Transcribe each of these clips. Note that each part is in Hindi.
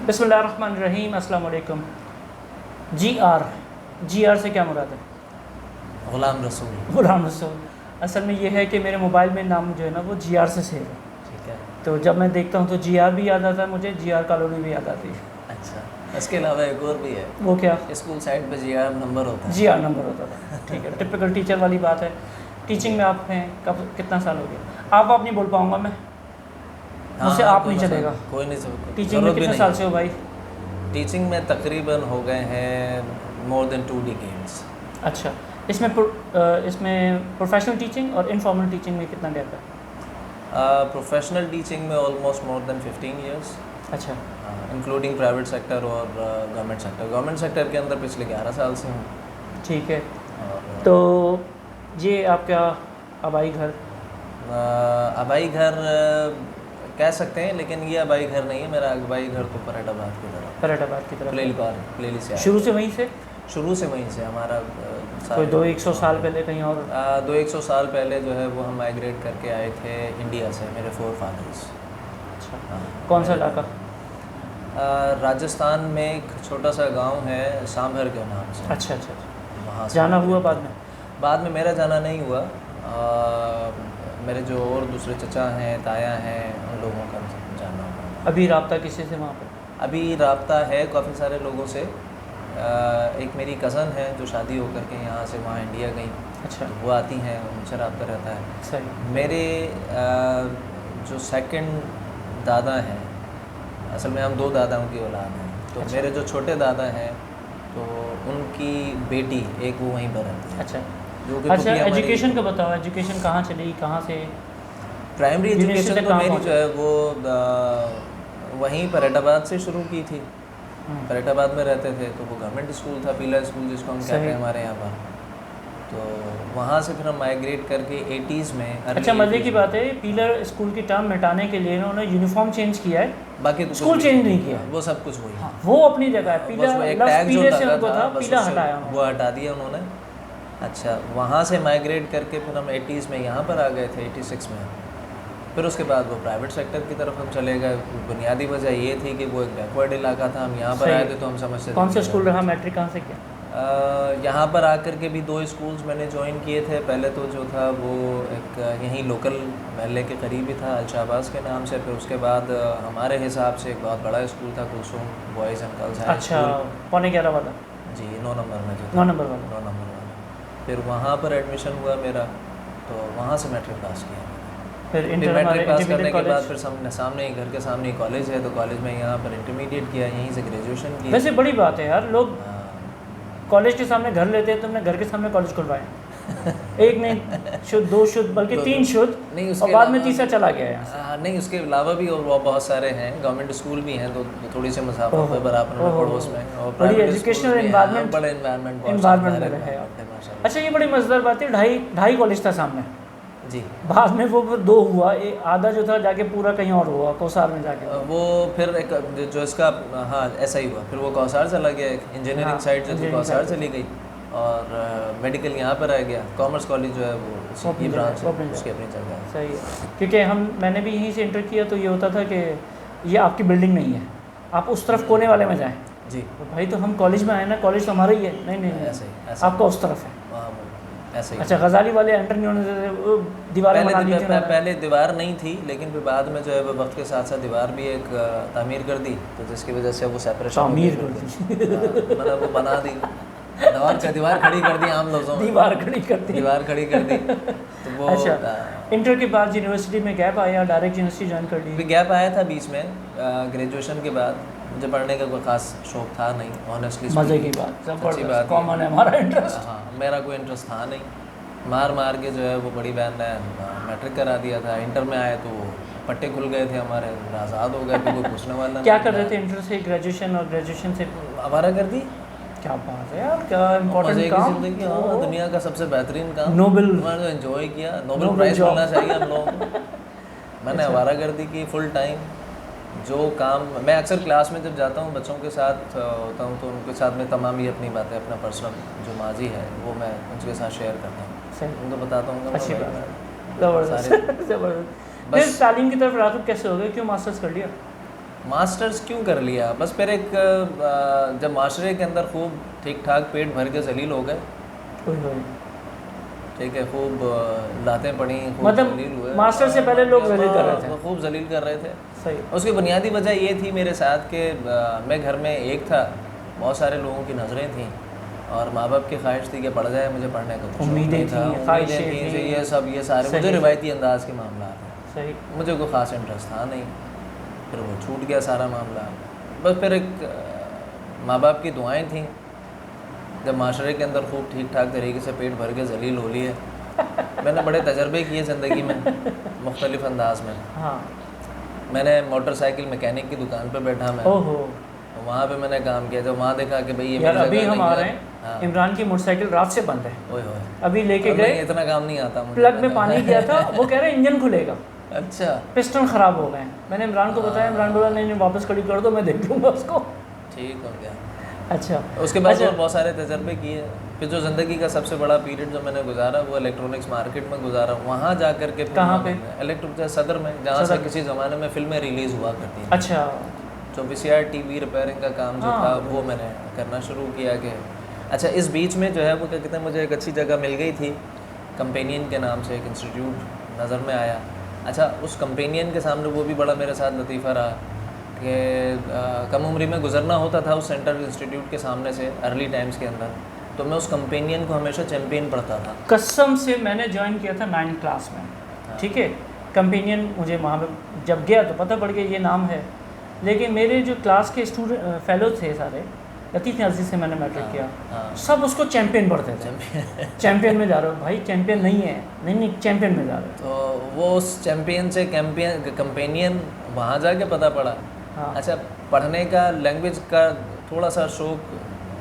बिस्मिल्लाहिर्रहमानिर्रहीम, अस्सलाम वालेकुम। जी आर से क्या मुराद है? ग़ुलाम रसूल। गुलाम रसूल। असल में ये है कि मेरे मोबाइल में नाम जो है ना वो जी आर से सेव है, ठीक है। तो जब मैं देखता हूँ तो जी आर भी याद आता है मुझे, जी आर कॉलोनी भी याद आती है। अच्छा, इसके अलावा एक और भी है। वो क्या? स्कूल साइड पे जीआर नंबर होता है। जी आर नंबर होता था, ठीक है। टिपिकल टीचर वाली बात है। टीचिंग में आप हैं कब, कितना साल हो गया? आप नहीं बोल पाऊँगा मैं, मुझसे आप कोई नहीं मसला चलेगा। कोई नहीं सब टीचिंग में कितने साल से हो भाई? टीचिंग में तकरीबन हो गए हैं मोर देन 2 डिकेड्स। अच्छा, इसमें प्रोफेशनल टीचिंग और इनफॉर्मल टीचिंग में कितना गैप है? प्रोफेशनल टीचिंग में ऑलमोस्ट मोर देन 15 ईयर्स, अच्छा, इंक्लूडिंग प्राइवेट सेक्टर और गवर्नमेंट सेक्टर। गवर्नमेंट सेक्टर के अंदर पिछले 11 साल से हूँ। ठीक है। और तो ये आपका आबाई घर? आबाई घर कह सकते हैं, लेकिन ये आबाई घर नहीं है। मेरा आबाई घर तो परेटाबाद की तरफ, परेटाबाद की तरफ। प्लेली से शुरू से वहीं से? शुरू से वहीं से हमारा कोई 200-100 साल पहले कहीं और? 200-100 साल पहले जो है वो हम माइग्रेट करके आए थे इंडिया से, मेरे 4 फादर्स। अच्छा, कौन सा इलाका? राजस्थान में एक छोटा सा गांव है सांभर के नाम से। अच्छा, वहाँ से जाना हुआ बाद में? बाद में मेरा जाना नहीं हुआ। मेरे जो और दूसरे चचा हैं, ताया हैं, उन लोगों का जाना हुआ। अभी राब्ता किसी से वहाँ पर? अभी राब्ता है काफ़ी सारे लोगों से। एक मेरी कज़न है जो शादी होकर के यहाँ से वहाँ इंडिया गई। अच्छा, तो वो आती हैं, उनसे रब्ता रहता है। सही। मेरे जो सेकंड दादा हैं, असल में हम 2 दादाओं की औलाद हैं। तो अच्छा। मेरे जो छोटे दादा हैं तो उनकी बेटी एक वो वहीं पर रहती है। अच्छा जो कि अच्छा, एजुकेशन का बताओ, एजुकेशन कहाँ चली, कहाँ से? प्राइमरी एजुकेशन तो मेरी कहाँ जो है वो वहीं परेटाबाद से शुरू की थी। परेटाबाद में रहते थे तो वो गवर्नमेंट स्कूल था, पीला स्कूल जिसको हम कहते हैं हमारे यहाँ पर। तो वहाँ से फिर हम माइग्रेट करके 80s में। अच्छा, मज़े की बात है, पीलर स्कूल की टर्म मिटाने के लिए उन्होंने यूनिफॉर्म चेंज किया है, बाकी तो स्कूल चेंज नहीं किया। वो सब कुछ वही है। वो अपनी जगह है। पीला पीले से उनको था, पीला हटाया वो हटा दिया उन्होंने। अच्छा, वहाँ से माइग्रेट करके फिर हम 80s में यहाँ पर आ गए थे, 86 में। फिर उसके बाद वो प्राइवेट सेक्टर की तरफ हम चले गए। बुनियादी वजह ये थी कि वो एक बैकवर्ड इलाका था, हम यहाँ पर आए थे तो हम समझते थे। कौन सा स्कूल रहा, मैट्रिक कहाँ से किया? यहाँ पर आकर के भी 2 स्कूल्स मैंने ज्वाइन किए थे। पहले तो जो था वो एक यहीं लोकल महल्ले के करीब ही था, अलशाहबाज के नाम से। फिर उसके बाद हमारे हिसाब से एक बहुत बड़ा स्कूल था, Kulsum boys and girls high अच्छा, स्कूल। 11:15 वाला? जी, 9 नंबर में जो 9 नंबर वाला। 9 नंबर वाला। फिर वहाँ पर एडमिशन हुआ मेरा, तो वहाँ से मैट्रिक पास किया। फिर मैट्रिक पास करने के बाद फिर सामने ही घर के सामने ही कॉलेज है, तो कॉलेज में यहाँ पर इंटरमीडिएट किया, यहीं से ग्रेजुएशन की। वैसे बड़ी बात है यार, लोग कॉलेज के सामने घर लेते हैं, तुमने घर के सामने कॉलेज खुलवाया। एक नहीं शुद्ध, 2 शुद्ध, बल्कि 3 शुद्ध, और बाद में तीसरा चला गया यहाँ। नहीं, उसके अलावा भी और बहुत सारे हैं। गवर्नमेंट स्कूल भी हैं, तो थोड़ी सी मसाफा पे बराबर में पड़ोस में, और बड़ी एजुकेशनल एनवायरनमेंट, बड़े एनवायरनमेंट में है। अच्छा, ये बड़ी मजेदार बात है। ढाई कॉलेज था सामने जी। बाद में वो 2 हुआ, आधा जो था जाके पूरा कहीं और हुआ, कौसार में जाके। वो फिर एक जो इसका, हाँ ऐसा ही हुआ। फिर वो कौसार चला गया, इंजीनियरिंग साइड जो थी कौसार चली गई, और मेडिकल यहाँ पर आ गया। कॉमर्स कॉलेज जो है वो ये ब्रांच उसकी अपनी जगह है। सही है, क्योंकि मैंने भी यहीं से इंटर किया, तो ये होता था कि ये आपकी बिल्डिंग नहीं है, आप उस तरफ कोने वाले में जाएँ। जी, तो भाई तो हम कॉलेज में आए ना, कॉलेज तो हमारा ही है। नहीं, ऐसे ही आपका उस तरफ है। ऐसे ही। अच्छा, गजाली वाले एंटर नहीं होने देते, दीवारें बना दी थी। पहले दीवार नहीं थी, लेकिन फिर बाद में जो है वो वक्त के साथ साथ दीवार भी एक तामीर कर दी, तो जिसकी वजह से वो सेपरेशन तामीर कर दी, मतलब वो बना दी, दीवार खड़ी कर दी, आम लफ्ज़ों में दीवार खड़ी कर दी। तो वो अच्छा, इंटर के बाद यूनिवर्सिटी में गैप आया, डायरेक्ट यूनिवर्सिटी ज्वाइन कर ली? गैप आया था बीच में। ग्रेजुएशन के बाद मुझे पढ़ने का कोई खास शौक था नहीं, ऑनेस्टली। मज़े की बात, अच्छी बात, कॉमन है हमारा इंटरेस्ट। हाँ, मेरा कोई इंटरेस्ट था नहीं। मार के जो है वो बड़ी बहन ने मैट्रिक करा दिया था। इंटर में आए तो पट्टे खुल गए थे हमारे, आज़ाद हो गए थे, कोई पूछने वाला। क्या कर रहे थे इंटर से ग्रेजुएशन, और ग्रेजुएशन से आवारा कर दी? क्या बात है यार, क्या इम्पोर्टेंट काम। हाँ, दुनिया का सबसे बेहतरीन काम, नोबेल, मैंने एंजॉय किया। नोबेल प्राइज़ मिलना चाहिए हम लोगों को। मैंने आवारागर्दी की फुल टाइम। जो काम मैं अक्सर क्लास में जब जाता हूँ, बच्चों के साथ होता हूँ, तो उनके साथ में तमाम ही अपनी बातें, अपना पर्सनल जो माजी है वो मैं उनके साथ शेयर करता हूँ, उनको बताता हूँ। अच्छी बात है, ज़बरदस्त। फिर तालीम की तरफ राग़िब कैसे हो गए, क्यों मास्टर्स कर लिया? मास्टर्स क्यों कर लिया? बस फिर एक जब माशरे के अंदर खूब ठीक ठाक पेट भर के जलील हो गए, ठीक है, खूब लातें पड़ी, खूब मतलब जलील हुए। मास्टर से पहले लोग जलील कर रहे थे, खूब जलील कर रहे थे। सही। उसकी बुनियादी वजह ये थी मेरे साथ कि मैं घर में एक था, बहुत सारे लोगों की नज़रें थीं और माँ बाप की ख्वाहिश थी कि पढ़ जाए, मुझे पढ़ने का कुछ उम्मीदें था, उम्मीदें थी, ये सब ये सारे मुझे रिवायती अंदाज के मामला थे, सही, मुझे कोई ख़ास इंटरेस्ट था नहीं। फिर वो छूट गया सारा मामला। बस फिर एक माँ बाप की दुआएं थीं, जब माशरे के अंदर खूब ठीक ठाक तरीके से पेट भर के जलील हो लिए। मैंने बड़े तजर्बे किए ज़िंदगी में मुख्तलिफ़ अंदाज में। हाँ। मैंने मोटरसाइकिल मैकेनिक की दुकान पे बैठा मैं, ओहो, वहाँ पे मैंने काम किया। जब वहाँ देखा कि भाई ये यार अभी हम आ रहे हैं, हैं, इमरान की मोटरसाइकिल रात से बंद है, ओए होए, अभी लेके गए, इतना काम नहीं आता मुझे। प्लग में पानी गया था, वो कह रहे हैं इंजन खुलेगा, अच्छा, पिस्टन ख़राब हो गए। मैंने इमरान को बताया, इमरान बोला नहीं वापस खड़ी कर दो, मैं देख लूँगा उसको। ठीक हो गया। अच्छा, उसके बाद और बहुत सारे तजर्बे किए। फिर जो ज़िंदगी का सबसे बड़ा पीरियड जो मैंने गुजारा वो इलेक्ट्रॉनिक्स मार्केट में गुजारा। वहाँ जा कर के कहाँ पे? इलेक्ट्रॉनिक सदर में, जहाँ से किसी ज़माने में फ़िल्में रिलीज़ हुआ करती थी। अच्छा, तो VCR TV रिपेयरिंग का काम जो था वो मैंने करना शुरू किया। कि अच्छा, इस बीच में जो है वो क्या कहते हैं, मुझे एक अच्छी जगह मिल गई थी, कंपेनियन के नाम से एक इंस्टीट्यूट नज़र में आया। अच्छा, उस कंपेनियन के सामने वो भी बड़ा मेरे साथ लतीफ़ा रहा कि कम उम्री में गुजरना होता था उस सेंट्रल इंस्टीट्यूट के सामने से अर्ली टाइम्स के अंदर, तो मैं उस कंपेनियन को हमेशा चैम्पियन पढ़ता था। कसम से मैंने ज्वाइन किया था 9th क्लास में, ठीक है। कंपेनियन मुझे वहाँ पे जब गया तो पता पड़ गया ये नाम है, लेकिन मेरे जो क्लास के स्टूडेंट फेलो थे सारे, लतीफ़ न्याज़ी से मैंने मैट्रिक किया, सब उसको चैम्पियन पढ़ते थे। चैम्पियन में जा रहे हो भाई, चैम्पियन नहीं है, नहीं चैम्पियन में जा रहे हो। तो वो उस चैम्पियन से कंपेनियन वहाँ जाके पता पड़ा। हाँ। अच्छा, पढ़ने का लैंग्वेज का थोड़ा सा शौक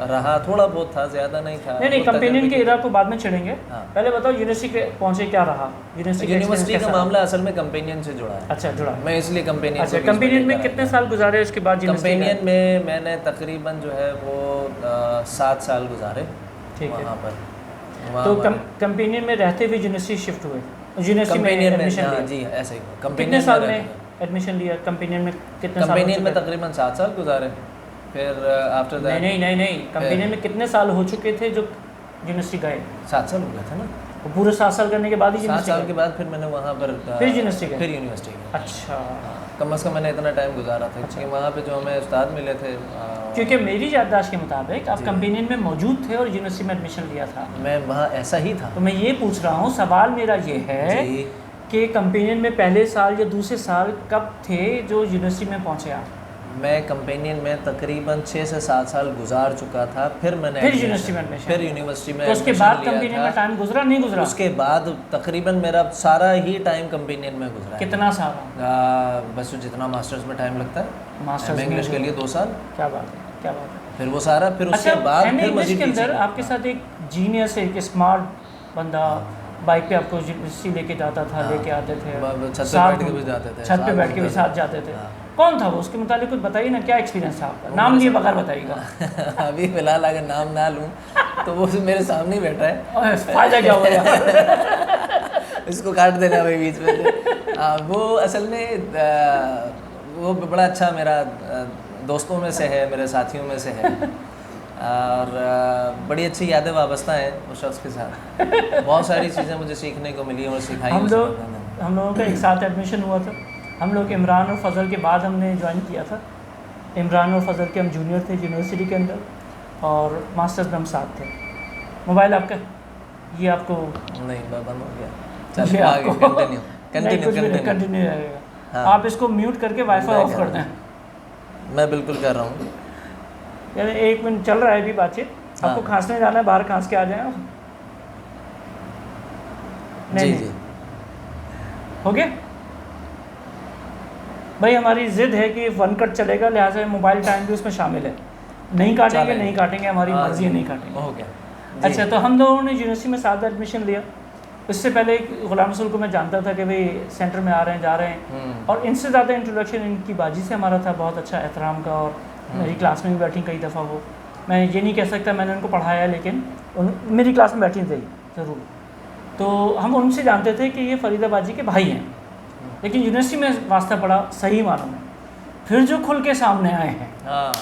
रहा, थोड़ा बहुत था, ज़्यादा नहीं था। नहीं कंपेनियन के इरा को बाद में छेड़ेंगे। हाँ। पहले बताओ यूनिवर्सिटी के पहुँचे क्या रहा? यूनिवर्सिटी का मामला असल में कंपेनियन से जुड़ा है। अच्छा, जुड़ा, मैं इसलिए कंपेनियन। अच्छा, कंपेनियन में कितने साल गुजारे उसके बाद? कंपेनियन में मैंने तकरीबन जो है वो 7 साल गुजारे, ठीक है, वहाँ पर। तो कंपेनियन में रहते हुए यूनिवर्सिटी शिफ्ट हुए, यूनिवर्सिटी में एडमिशन लिया? जी ऐसे ही। कितने साल में एडमिशन लिया कंपेनियन में? कितने साल? कंपेनियन में तकरीबन 7 साल गुजारे। फिर आफ्टर दैट नहीं कंपेनियन में कितने साल हो चुके थे जो यूनिवर्सिटी गए? 7 साल हो गए थे ना, पूरे 7 साल करने के बाद ही 7 साल के बाद फिर मैंने वहाँ पर फिर यूनिवर्सिटी गए? फिर यूनिवर्सिटी गए। अच्छा, कम अज़ कम मैंने इतना टाइम गुजारा था। क्योंकि वहाँ पे जो हमें उस्ताद मिले थे, क्योंकि मेरी याददाश्त के मुताबिक आप कंपेनियन में मौजूद थे और यूनिवर्सिटी में एडमिशन लिया था। मैं वहाँ ऐसा ही था। तो मैं ये पूछ रहा हूँ, सवाल मेरा ये है कि कंपेनियन में पहले साल या दूसरे साल कब थे जो यूनिवर्सिटी में पहुँचे आप? मैं कंपेनियन में तकरीबन 6 से 7 साल गुजार चुका था। फिर मैंने यूनिवर्सिटी में एडमिशन, फिर यूनिवर्सिटी में। तो उसके बाद कंपेनियन में टाइम गुजरा नहीं गुजरा? उसके बाद तकरीबन मेरा सारा ही टाइम कंपेनियन में गुजरा। कितना साल? बस जितना मास्टर्स में टाइम लगता है, मास्टर्स इंग्लिश के लिए 2 साल। क्या बात है, क्या बात है। फिर वो सारा, फिर उसके बाद फिर मजीद के अंदर आपके साथ एक जीनियस, एक स्मार्ट बंदा बाइक पे आपको यूनिवर्सिटी लेके जाता था, लेके आते थे, छत पे बैठ के भी जाते थे, छत पे बैठ के भी साथ जाते थे। कौन था वो? उसके मुताबिक कुछ बताइए ना, क्या एक्सपीरियंस था आपका? नाम लिए बगैर बताइएगा। अभी फिलहाल अगर नाम ना लूँ तो वो मेरे सामने ही बैठा है। फ़ायदा क्या हुआ? इसको काट देना भाई बीच में। वो असल में वो बड़ा अच्छा मेरा दोस्तों में से है, मेरे साथियों में से है, और बड़ी अच्छी यादें वाबस्ता हैं उस शख्स के साथ। बहुत सारी चीज़ें मुझे सीखने को मिली और सिखाई। हम लोगों का एक साथ एडमिशन हुआ था। हम लोग इमरान और फजल के बाद हमने ज्वाइन किया था। इमरान और फजल के हम जूनियर थे यूनिवर्सिटी के अंदर, और मास्टर्स में हम साथ थे। मोबाइल आपका ये आपको नहीं बंद हो गया? चलिए आगे कंटिन्यू रहेगा। आप इसको म्यूट करके वाईफाई ऑफ कर दें। मैं बिल्कुल कर रहा हूँ। यानी 1 मिनट चल रहा है अभी बातचीत। आपको खांसने जाना है, बाहर खांस के आ जाए। नहीं हो गया भाई, हमारी ज़िद है कि 1 कट चलेगा, लिहाजा मोबाइल टाइम भी उसमें शामिल है। नहीं काटेंगे, हमारी मर्जी है, नहीं काटेंगे। हो गया। अच्छा, तो हम लोगों ने यूनिवर्सिटी में साथ एडमिशन लिया। इससे पहले गुलाम रसूल को मैं जानता था कि भाई सेंटर में आ रहे हैं, जा रहे हैं, और इनसे ज़्यादा इंट्रोडक्शन इनकी बाजी से हमारा था, बहुत अच्छा एहतराम का। और मेरी क्लास में भी बैठी कई दफ़ा वो, मैं ये नहीं कह सकता मैंने उनको पढ़ाया, लेकिन मेरी क्लास में बैठी थी ज़रूर। तो हम उनसे जानते थे कि ये फरीदाबादी के भाई हैं, लेकिन यूनिवर्सिटी में वास्ता पड़ा सही मानों में। फिर जो खुल के सामने आए हैं। हाँ,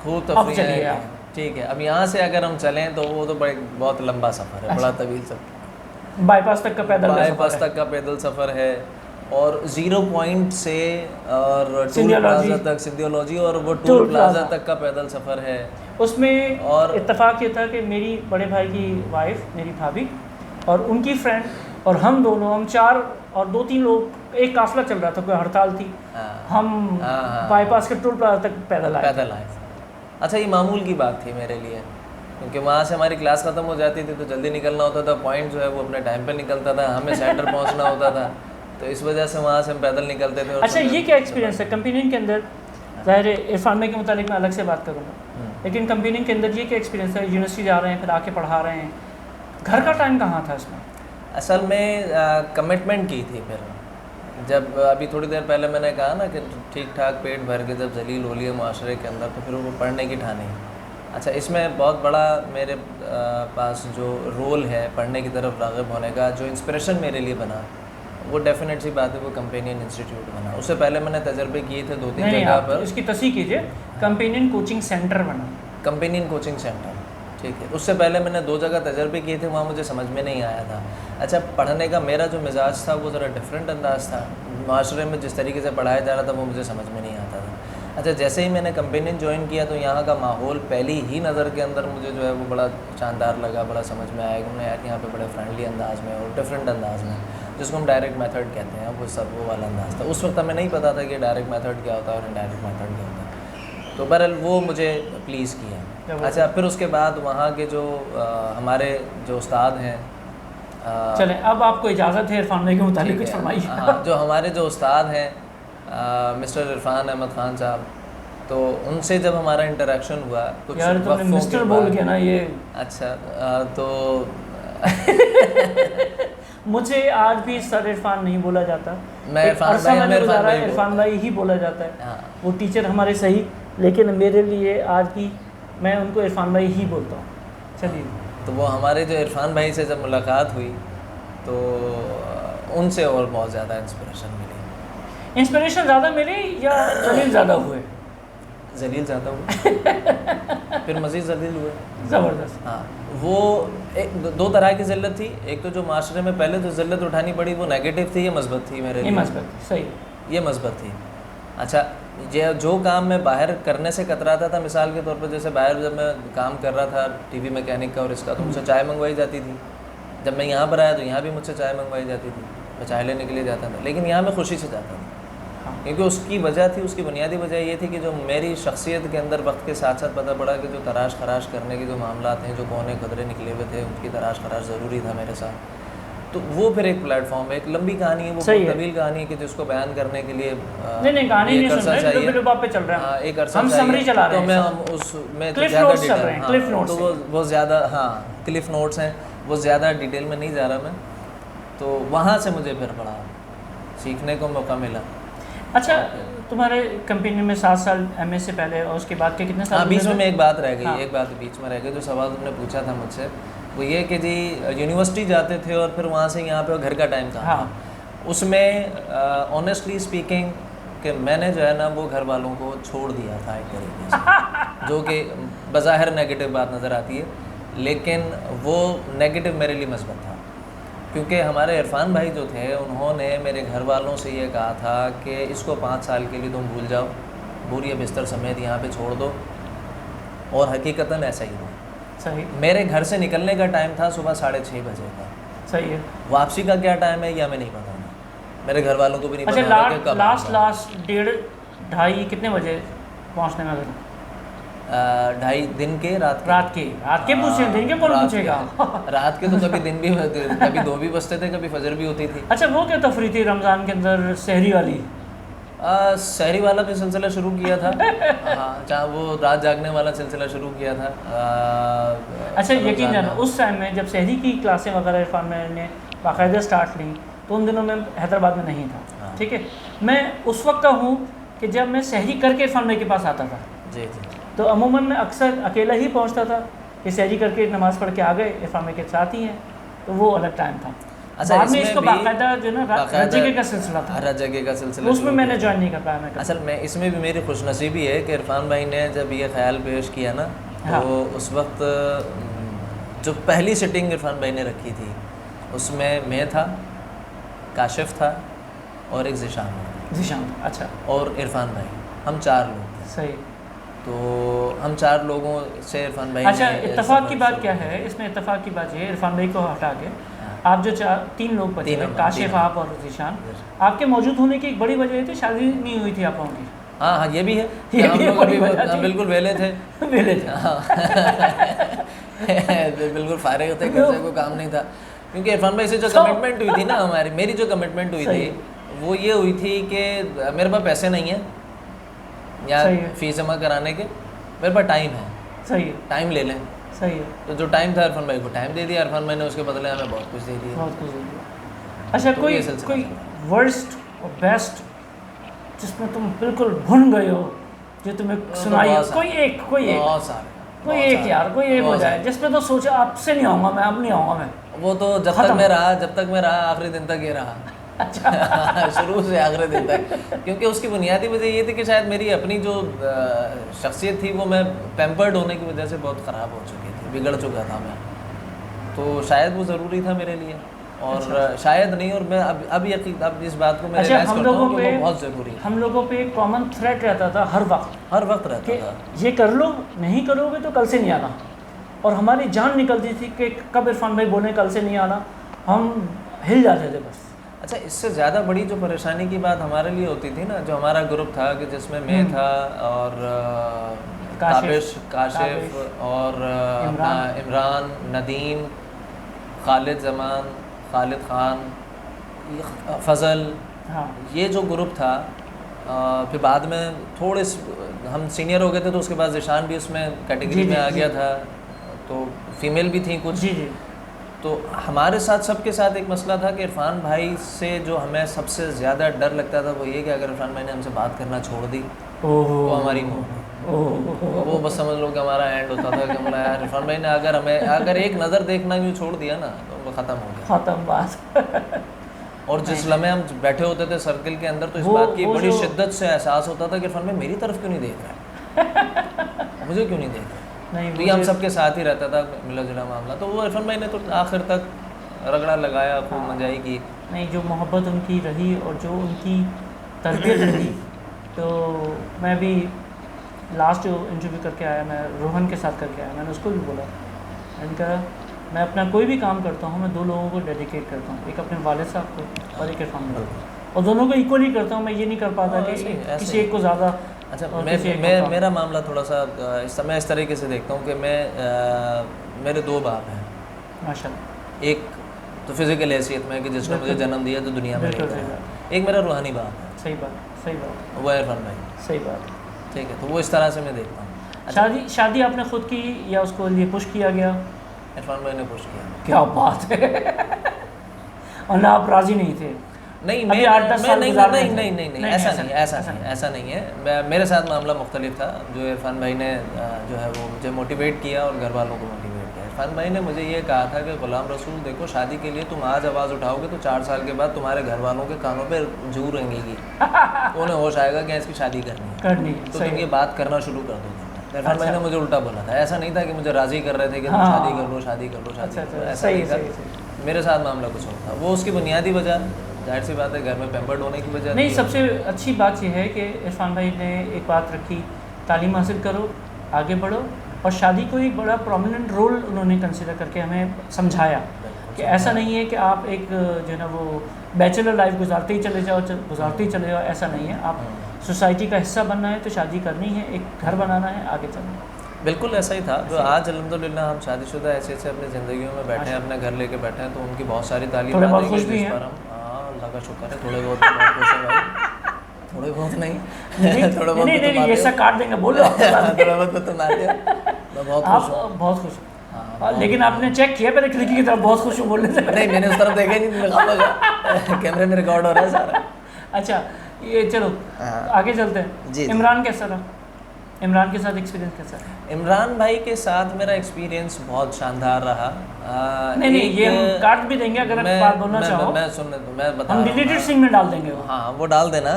खूब अब चलिए तफरीह आप। है। ठीक है, अब यहाँ से अगर हम चलें तो वो तो बहुत लंबा सफ़र है, बड़ा तवील सफ़र, बाईपास तक का पैदल का बाईपास सफर है। तक का पैदल सफ़र है, और 0 पॉइंट से और टोल सिंधियोलॉजी। प्लाजा तक, सिंधियोलॉजी, और वो टोल टोल प्लाजा प्लाजा। तक का पैदल सफ़र है। उसमें और इत्तेफाक ये था कि मेरी बड़े भाई की वाइफ, मेरी भाभी और उनकी फ्रेंड और हम दोनों, हम 4 और 2-3 लोग, एक काफिला चल रहा था, कोई हड़ताल थी, हम बाईपास के टोल प्लाजा तक पैदल आए। अच्छा, ये मामूल की बात थी मेरे लिए, क्योंकि वहाँ से हमारी क्लास ख़त्म हो जाती थी तो जल्दी निकलना होता था, पॉइंट जो है वो अपने टाइम पे निकलता था, हमें सेंटर पहुँचना होता था, तो इस वजह से वहाँ से हम पैदल निकलते थे। अच्छा, ये क्या एक्सपीरियंस है कंपेनियन के अंदर? ज़ाहिर है इरफान भाई के मुतालिक मैं अलग से बात करूँगा, लेकिन कंपेनियन के अंदर ये क्या एक्सपीरियंस है? यूनिवर्सिटी जा रहे हैं, फिर आके पढ़ा रहे हैं, घर का टाइम कहाँ था इसमें? असल में कमिटमेंट की थी फिर, जब अभी थोड़ी देर पहले मैंने कहा ना कि ठीक ठाक पेट भर के जब जलील हो लिए माशरे के अंदर, तो फिर वो पढ़ने की ठानी। अच्छा, इसमें बहुत बड़ा मेरे पास जो रोल है पढ़ने की तरफ राग़िब होने का, जो इंस्पिरेशन मेरे लिए बना, वो डेफिनेट सी बात है, वो कंपेनियन इंस्टीट्यूट बना। उससे पहले मैंने तजर्बे किए थे 2-3 जगह पर। इसकी तस्दीक कीजिए, कंपेनियन कोचिंग सेंटर बना। कंपेनियन कोचिंग सेंटर, ठीक है। उससे पहले मैंने 2 जगह तजर्बे किए थे, वहाँ मुझे समझ में नहीं आया था। अच्छा, पढ़ने का मेरा जो मिजाज था वो ज़रा डिफरेंट अंदाज़ था, माशरे में जिस तरीके से पढ़ाया जा रहा था वो मुझे समझ में नहीं आता था। अच्छा, जैसे ही मैंने कंपेनियन ज्वाइन किया तो यहाँ का माहौल पहली ही नज़र के अंदर मुझे जो है वो बड़ा शानदार लगा, बड़ा समझ में आया कि यार यहाँ पे बड़े फ्रेंडली अंदाज़ में और डिफरेंट अंदाज़ में, जिसको हम डायरेक्ट मेथड कहते हैं, वो सब वो वाला अंदाज़ था। उस वक्त हमें नहीं पता था कि डायरेक्ट मेथड क्या होता है और इनडायरेक्ट मेथड क्या होता है, तो बहरहाल वो मुझे प्लीज़ किया। अच्छा, फिर उसके बाद वहाँ के जो हमारे जो उस्ताद हैं, चलें अब आपको इजाज़त है इरफान भाई के मुतालिक कुछ फरमाइए। हाँ, जो हमारे जो उस्ताद हैं मिस्टर इरफान अहमद ख़ान साहब, तो उनसे जब हमारा इंटरेक्शन हुआ कुछ यार तुमने मिस्टर बोल के ना ये। अच्छा, तो मुझे आज भी सर इरफान नहीं बोला जाता, मैं इरफान भाई ही बोला जाता है। हाँ। वो टीचर हमारे सही, लेकिन मेरे लिए आज भी मैं उनको इरफान भाई ही बोलता हूँ। चलिए, तो वो हमारे जो इरफान भाई से जब मुलाकात हुई तो उनसे और बहुत ज़्यादा इंस्पिरेशन मिली। इंस्पिरेशन ज़्यादा मिली या जलील ज़्यादा हुए? जलील ज़्यादा हुए, फिर मज़ीद जलील हुए। ज़बरदस्त। हाँ, वो दो तरह की ज़िल्लत थी। एक तो जो माशरे में पहले जो ज़िल्लत उठानी पड़ी वो नेगेटिव थी, ये मस्बत थी मेरे लिए। ये मस्बत, सही, ये मस्बत थी। अच्छा, जो काम मैं बाहर करने से कतराता था, मिसाल के तौर पर जैसे बाहर जब मैं काम कर रहा था टीवी मैकेनिक का और इसका, तो मुझसे चाय मंगवाई जाती थी। जब मैं यहाँ पर आया तो यहाँ भी मुझसे चाय मंगवाई जाती थी, मैं चाय लेने के लिए जाता था, लेकिन यहाँ मैं खुशी से जाता था। क्योंकि उसकी वजह थी, उसकी बुनियादी वजह ये थी कि जो मेरी शख्सियत के अंदर वक्त के साथ साथ पता पड़ा कि जो तराश खराश करने के जो मामलात हैं, जो कोने खदरे निकले हुए थे, उनकी तराश खराश ज़रूरी था मेरे साथ। तो वो फिर एक प्लेटफॉर्म है, एक लंबी कहानी है, वो बहुत तवील कहानी है कि जिसको बयान करने के लिए नहीं कहानी नहीं सुन रहे, बिल्कुल पे चल रहा है। हाँ, एक अरसा हम समरी चला रहे हैं, तो मैं हम उसमें ज़्यादा डिटेल, क्लिफ नोट्स, तो वो ज़्यादा, हाँ क्लिफ नोट्स हैं, वो ज़्यादा डिटेल में नहीं जा रहा मैं। तो वहाँ से मुझे फिर बड़ा सीखने को मौका मिला। अच्छा, तुम्हारे कंपनी में 7 साल MA से पहले और उसके बाद के कितने साल? हाँ, बीच में एक बात रह गई, एक बात बीच में रह गई, जो सवाल तुमने पूछा था मुझसे, वो ये कि जी यूनिवर्सिटी जाते थे और फिर वहाँ से यहाँ पे घर का टाइम था। हाँ। उसमें ऑनेस्टली स्पीकिंग कि मैंने जो है ना वो घर वालों को छोड़ दिया था एक तरीके से, जो कि बज़ाहिर नेगेटिव बात नज़र आती है, लेकिन वो नेगेटिव मेरे लिए मस्बत था। क्योंकि हमारे इरफान भाई जो थे, उन्होंने मेरे घर वालों से ये कहा था कि इसको 5 साल के लिए तुम भूल जाओ, बोरिए बिस्तर समेत यहाँ पे छोड़ दो, और हकीकतन ऐसा ही हुआ। सही। मेरे घर से निकलने का टाइम था सुबह 6:30 बजे का। सही है। वापसी का क्या टाइम है या हमें नहीं पता, मेरे घर वालों को भी नहीं पता। अच्छा, लास्ट 1:30 कितने बजे पहुँचने में लगा? 2:30 दिन के, रात के पूछे, दिन के कौन पूछेगा? रात के तो कभी दिन भी होते, कभी 2 भी बजते थे, कभी फजर भी होती थी। अच्छा, वो क्या तफरी थी रमज़ान के अंदर, सहरी वाली? सहरी वाला भी सिलसिला शुरू किया था। हाँ, जहाँ वो रात जागने वाला सिलसिला शुरू किया था। अच्छा, यकीन जानो उस टाइम में जब सहरी की क्लासें वगैरह इरफान ने बाकायदा स्टार्ट ली, तो उन दिनों में हैदराबाद में नहीं था। ठीक है, मैं उस वक्त का हूँ कि जब मैं सहरी करके इरफान भाई के पास आता था। जी जी। तो अमूमन मैं अक्सर अकेला ही पहुँचता था कि सहरी करके नमाज़ पढ़ के आ गए, इरफान भाई के साथ ही हैं, तो वो अलग टाइम था। अच्छा, बाद में इसमें इसको भी बाकायदा जो है ना बाकायदा जगह का सिलसिला था, हर जगह का सिलसिला उसमें शुरू मैंने किया। ज्वाइन नहीं कर पाया मैं कभी। असल में इसमें भी मेरी खुशनसीबी है कि इरफान भाई ने जब ये ख्याल पेश किया ना, हाँ। तो उस वक्त जो पहली सिटिंग इरफान भाई ने रखी थी उसमें मैं था, काशिफ था और एक ज़िशान था। ज़िशान, अच्छा, और इरफान भाई, हम 4 लोग थे। सही। तो हम 4 लोगों से इरफान भाई अच्छा, ने इत्तेफाक की सफ़र बात शुरू क्या किया। है इसमें? इत्तेफाक की बात ये है, इरफान भाई को हटा के हाँ। आप जो 3 लोग बचे, तीन, काशिफ, तीन। आप और ज़िशान, आपके मौजूद होने की एक बड़ी वजह ये थी शादी नहीं हुई थी आप लोगों की। हाँ हाँ, ये भी है। ये हम भी लोग बड़ी अभी वजह थी। बिल्कुल वेले थे। वेले थे। हाँ। बिल्कुल फारिग थे, घर से कोई काम नहीं था, क्योंकि इरफान भाई से जो कमिटमेंट हुई थी ना हमारी, मेरी जो कमिटमेंट हुई थी वो ये हुई थी कि मेरे पास पैसे नहीं है या फीस जमा कराने के, मेरे पास टाइम है, सही है, टाइम ले लें। सही है। तो जो टाइम था इरफान भाई को टाइम दे दिया, इरफान भाई ने उसके बदले हमें बहुत कुछ दे दिया। बहुत कुछ दे दिया। अच्छा, तो कोई ये सिलसिला कोई वर्स्ट और बेस्ट जिसमें तुम बिल्कुल भुन गए हो, जो तुम्हें सुनाई हो? कोई एक बहुत सारे, कोई एक यार, कोई एक हो जाए जिसमें तो सोचा आपसे नहीं आऊँगा मैं, अब नहीं आऊँगा मैं। वो तो जब तक मैं रहा आखिरी दिन तक ये रहा। अच्छा। शुरू से आखिरी दिन तक, क्योंकि उसकी बुनियादी वजह ये थी कि शायद मेरी अपनी जो शख्सियत थी वो मैं पैम्पर्ड होने की वजह से बहुत ख़राब हो चुकी थी, बिगड़ चुका था मैं, तो शायद वो ज़रूरी था मेरे लिए। और शायद नहीं, और मैं अब इस बात को मैं रियलाइज़ करता हूँ कि वो बहुत ज़रूरी है। हम लोगों पे एक कॉमन थ्रेट रहता था हर वक्त रहता था, ये कर लो, नहीं करोगे तो कल से नहीं आना, और हमारी जान निकलती थी कि कब इरफान भाई बोले कल से नहीं आना, हम हिल जाते थे बस। अच्छा, इससे ज़्यादा बड़ी जो परेशानी की बात हमारे लिए होती थी ना, जो हमारा ग्रुप था कि जिसमें मैं था और काशिफ और इमरान, नदीम, खालिद ज़मान, खालिद ख़ान, फ़ज़ल, हाँ। ये जो ग्रुप था, फिर बाद में थोड़े हम सीनियर हो गए थे तो उसके बाद ज़िशान भी उसमें कैटेगरी में आ गया था, तो फीमेल भी थी कुछ। जी। तो हमारे साथ सबके साथ एक मसला था कि इरफान भाई से जो हमें सबसे ज़्यादा डर लगता था वो ये कि अगर इरफान भाई ने हमसे बात करना छोड़ दी तो हमारी वो बस समझ लो कि हमारा एंड होता था कि मतलब यार इरफान भाई ने अगर एक नज़र देखना यूँ छोड़ दिया ना तो वो ख़त्म हो गया, ख़त्म बात। और जिस लम्हे हम बैठे होते थे सर्किल के अंदर तो इस बात की बड़ी शिद्दत से एहसास होता था कि इरफान भाई मेरी तरफ क्यों नहीं देख रहा है, मुझे क्यों नहीं देख रहा है। तो ये हम सबके साथ ही रहता था मिला जुला मामला। तो वो इरफान भाई ने तो आखिर तक रगड़ा लगाया, खूब मंजाई की। नहीं, जो मोहब्बत उनकी रही और जो उनकी तरबियत रही, तो मैं भी लास्ट जो इंटरव्यू करके आया, मैं रोहन के साथ करके आया, मैंने उसको भी बोला, मैंने कहा मैं अपना कोई भी काम करता हूँ मैं 2 लोगों को डेडिकेट करता हूँ, एक अपने वालिद साहब को और एक इरफान भाई को, और दोनों को इक्वली करता हूँ। मैं ये नहीं कर पाता कि किसी एक को ज़्यादा। अच्छा, मेरा मामला थोड़ा सा मैं इस तरीके से देखता हूँ कि मेरे 2 बाप हैं माशाल्लाह, एक तो फिज़िकल हैसियत में कि जिसने मुझे जन्म दिया तो दुनिया में लेकर आया, एक मेरा रूहानी बाप है। सही बात, वो है इरफान भाई। सही बात, ठीक है, तो वो इस तरह से मैं देखता हूँ। अच्छा, शादी आपने खुद की या उसको लिए पुश किया गया? इरफान भाई ने पुश किया। क्या बात है। और ना आप राज़ी नहीं थे? नहीं, अभी 8-10 साल नहीं, ऐसा नहीं है। मेरे साथ मामला मुख्तलिफ था। जो इरफान भाई ने जो है वो मुझे मोटिवेट किया और घर वालों को मोटिवेट किया। इरफान भाई ने मुझे ये कहा था कि ग़ुलाम रसूल देखो, शादी के लिए तुम आज आवाज़ उठाओगे तो 4 साल के बाद तुम्हारे घर वालों के कानों पर जू रेंगेगी, उन्हें होश आएगा कि इसकी शादी करनी है, तो तुम ये बात करना शुरू कर दोगे। इरफान भाई ने मुझे उल्टा बोला था, ऐसा नहीं था कि मुझे राज़ी कर रहे थे कि तुम शादी कर लो, ऐसा नहीं था। मेरे साथ मामला कुछ और था। वो उसकी बुनियादी वजह जाहिर सी बात है घर में पैम्पर्ड होने की वजह नहीं। सबसे अच्छी बात यह है कि इरफान भाई ने एक बात रखी, तालीम हासिल करो, आगे बढ़ो, और शादी को एक बड़ा प्रोमिनेंट रोल उन्होंने कंसिडर करके हमें समझाया कि ऐसा नहीं है कि आप एक जो है ना वो बैचलर लाइफ गुजारते ही चले जाओ, ऐसा नहीं है। आप सोसाइटी का हिस्सा बनना है तो शादी करनी है, एक घर बनाना है, आगे चलना है। बिल्कुल ऐसा ही था। जो आज अल्हम्दुलिल्लाह हम शादीशुदा ऐसे अपनी ज़िंदगियों में बैठे हैं, अपने घर लेके बैठे हैं, तो उनकी बहुत सारी तालीम थोड़े बहुत खुश भी हैं। अल्लाह का शुक्र है, थोड़े बहुत खुश हैं भाई, थोड़े बहुत नहीं, थोड़े बहुत नहीं, ये सब काट देंगे, बोलो। थोड़े बहुत तुम आते हो, मैं बहुत खुश हूँ, बहुत खुश हूँ। लेकिन आपने चेक किया मेरे खिड़की की तरफ, बहुत खुश हूँ बोलने से? नहीं, मैंने उस तरफ देखा ही नहीं, कैमरे में रिकॉर्ड हो रहा है सारा। अच्छा, ये चलो आगे चलते हैं। इमरान कैसा रहा? इमरान के साथ एक्सपीरियंस कैसा है? इमरान भाई के साथ मेरा एक्सपीरियंस बहुत शानदार रहा। नहीं ये हम काट भी देंगे अगर आप बात बोलना चाहो। मैं सुनने दो, मैं बता हम डिलीटेड सीन में डाल देंगे वो। हाँ वो डाल देना।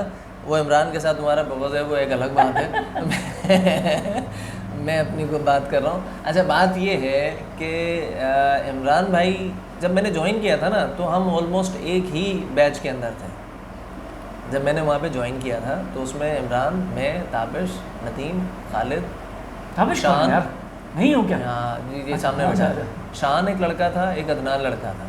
वो इमरान के साथ तुम्हारा बगौज है वो एक अलग बात है। मैं अपनी को बात कर रहा हूँ। अच्छा बात ये है कि इमरान भाई जब मैंने ज्वाइन किया था ना तो हम ऑलमोस्ट एक ही बैच के अंदर थे। जब मैंने वहाँ पे ज्वाइन किया था तो उसमें इमरान, मैं, ताबिश, नदीम, खालिद, शान यार नहीं हो क्या? हाँ जी सामने बैठा था। शान एक लड़का था, एक अदनान लड़का था।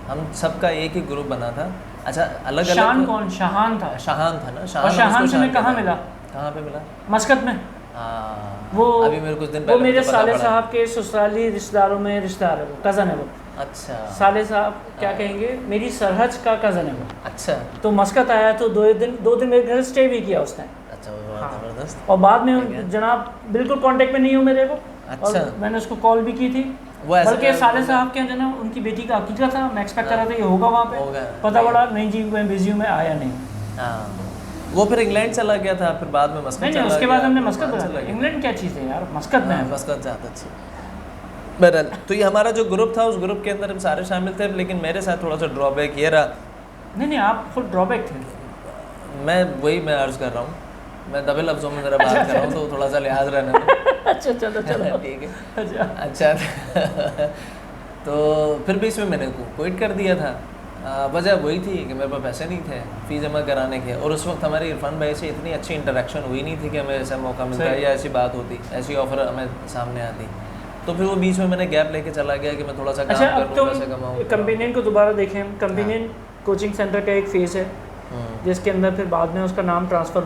हम सबका एक ही ग्रुप बना था। अच्छा अलग अलग। शान कौन? शाहान था। शाहान था ना। और शाहान से मैं कहाँ मिला? कहाँ पे मिला? मस्कत में। हाँ वो अभी मेरे कुछ दिन वो पहले मेरे मुझे पता साले पड़ा। साहब के ससुराली रिश्तेदारों में रिश्तेदार है, वो कज़न है वो। अच्छा साले साहब क्या कहेंगे, मेरी सरहज का कज़न है वो। अच्छा तो मस्कत आया तो 2 दिन मेरे घर स्टे भी किया उसने। अच्छा वो हाँ। ज़बरदस्त। और बाद में जनाब बिल्कुल कांटेक्ट में नहीं हूँ मेरे को। अच्छा। और मैंने उसको कॉल भी की थी। बल्कि साले साहब के जो ना उनकी बेटी का अकीका था, मैं एक्सपेक्ट कर रहा था ये होगा वहाँ पे, पता पड़ा नहीं जी मैं बिजी हूँ, मैं आया नहीं। हाँ वो फिर इंग्लैंड चला गया था, फिर बाद में मस्कत नहीं चला उसके गया, बाद हमने फिर मस्कत वहाँ बुलाया। चला गया। इंग्लैंड क्या चीज़ है यार, मस्कत में है। मस्कत ज़्यादा अच्छी। बहरहाल तो ये हमारा जो ग्रुप था उस ग्रुप के अंदर हम सारे शामिल थे, लेकिन मेरे साथ थोड़ा सा ड्रॉबैक ये रहा। नहीं आप फुल ड्रॉबैक थे। मैं अर्ज़ कर रहा हूँ, मैं दबे लफ्ज़ों में ज़रा बात कर रहा हूँ तो थोड़ा सा लिहाज रहना। अच्छा चलो ठीक है। अच्छा तो फिर भी इसमें मैंने क्विट कर दिया था। वजह वही थी कि मेरे पास पैसे नहीं थे फ़ी जमा कराने के, और उस वक्त हमारी इरफान भाई से इतनी अच्छी इंटरेक्शन हुई नहीं थी कि हमें ऐसा मौका मिलता है या ऐसी बात होती, ऐसी ऑफ़र हमें सामने आती। तो फिर वो बीच में मैंने गैप लेके चला गया कि मैं थोड़ा सा काम अच्छा अब करूँ, पैसे कमाऊँ। तुम कंपेनियन को दोबारा देखें। कंपेनियन कोचिंग सेंटर का एक फेज़ है जिसके अंदर फिर बाद में उसका नाम ट्रांसफ़र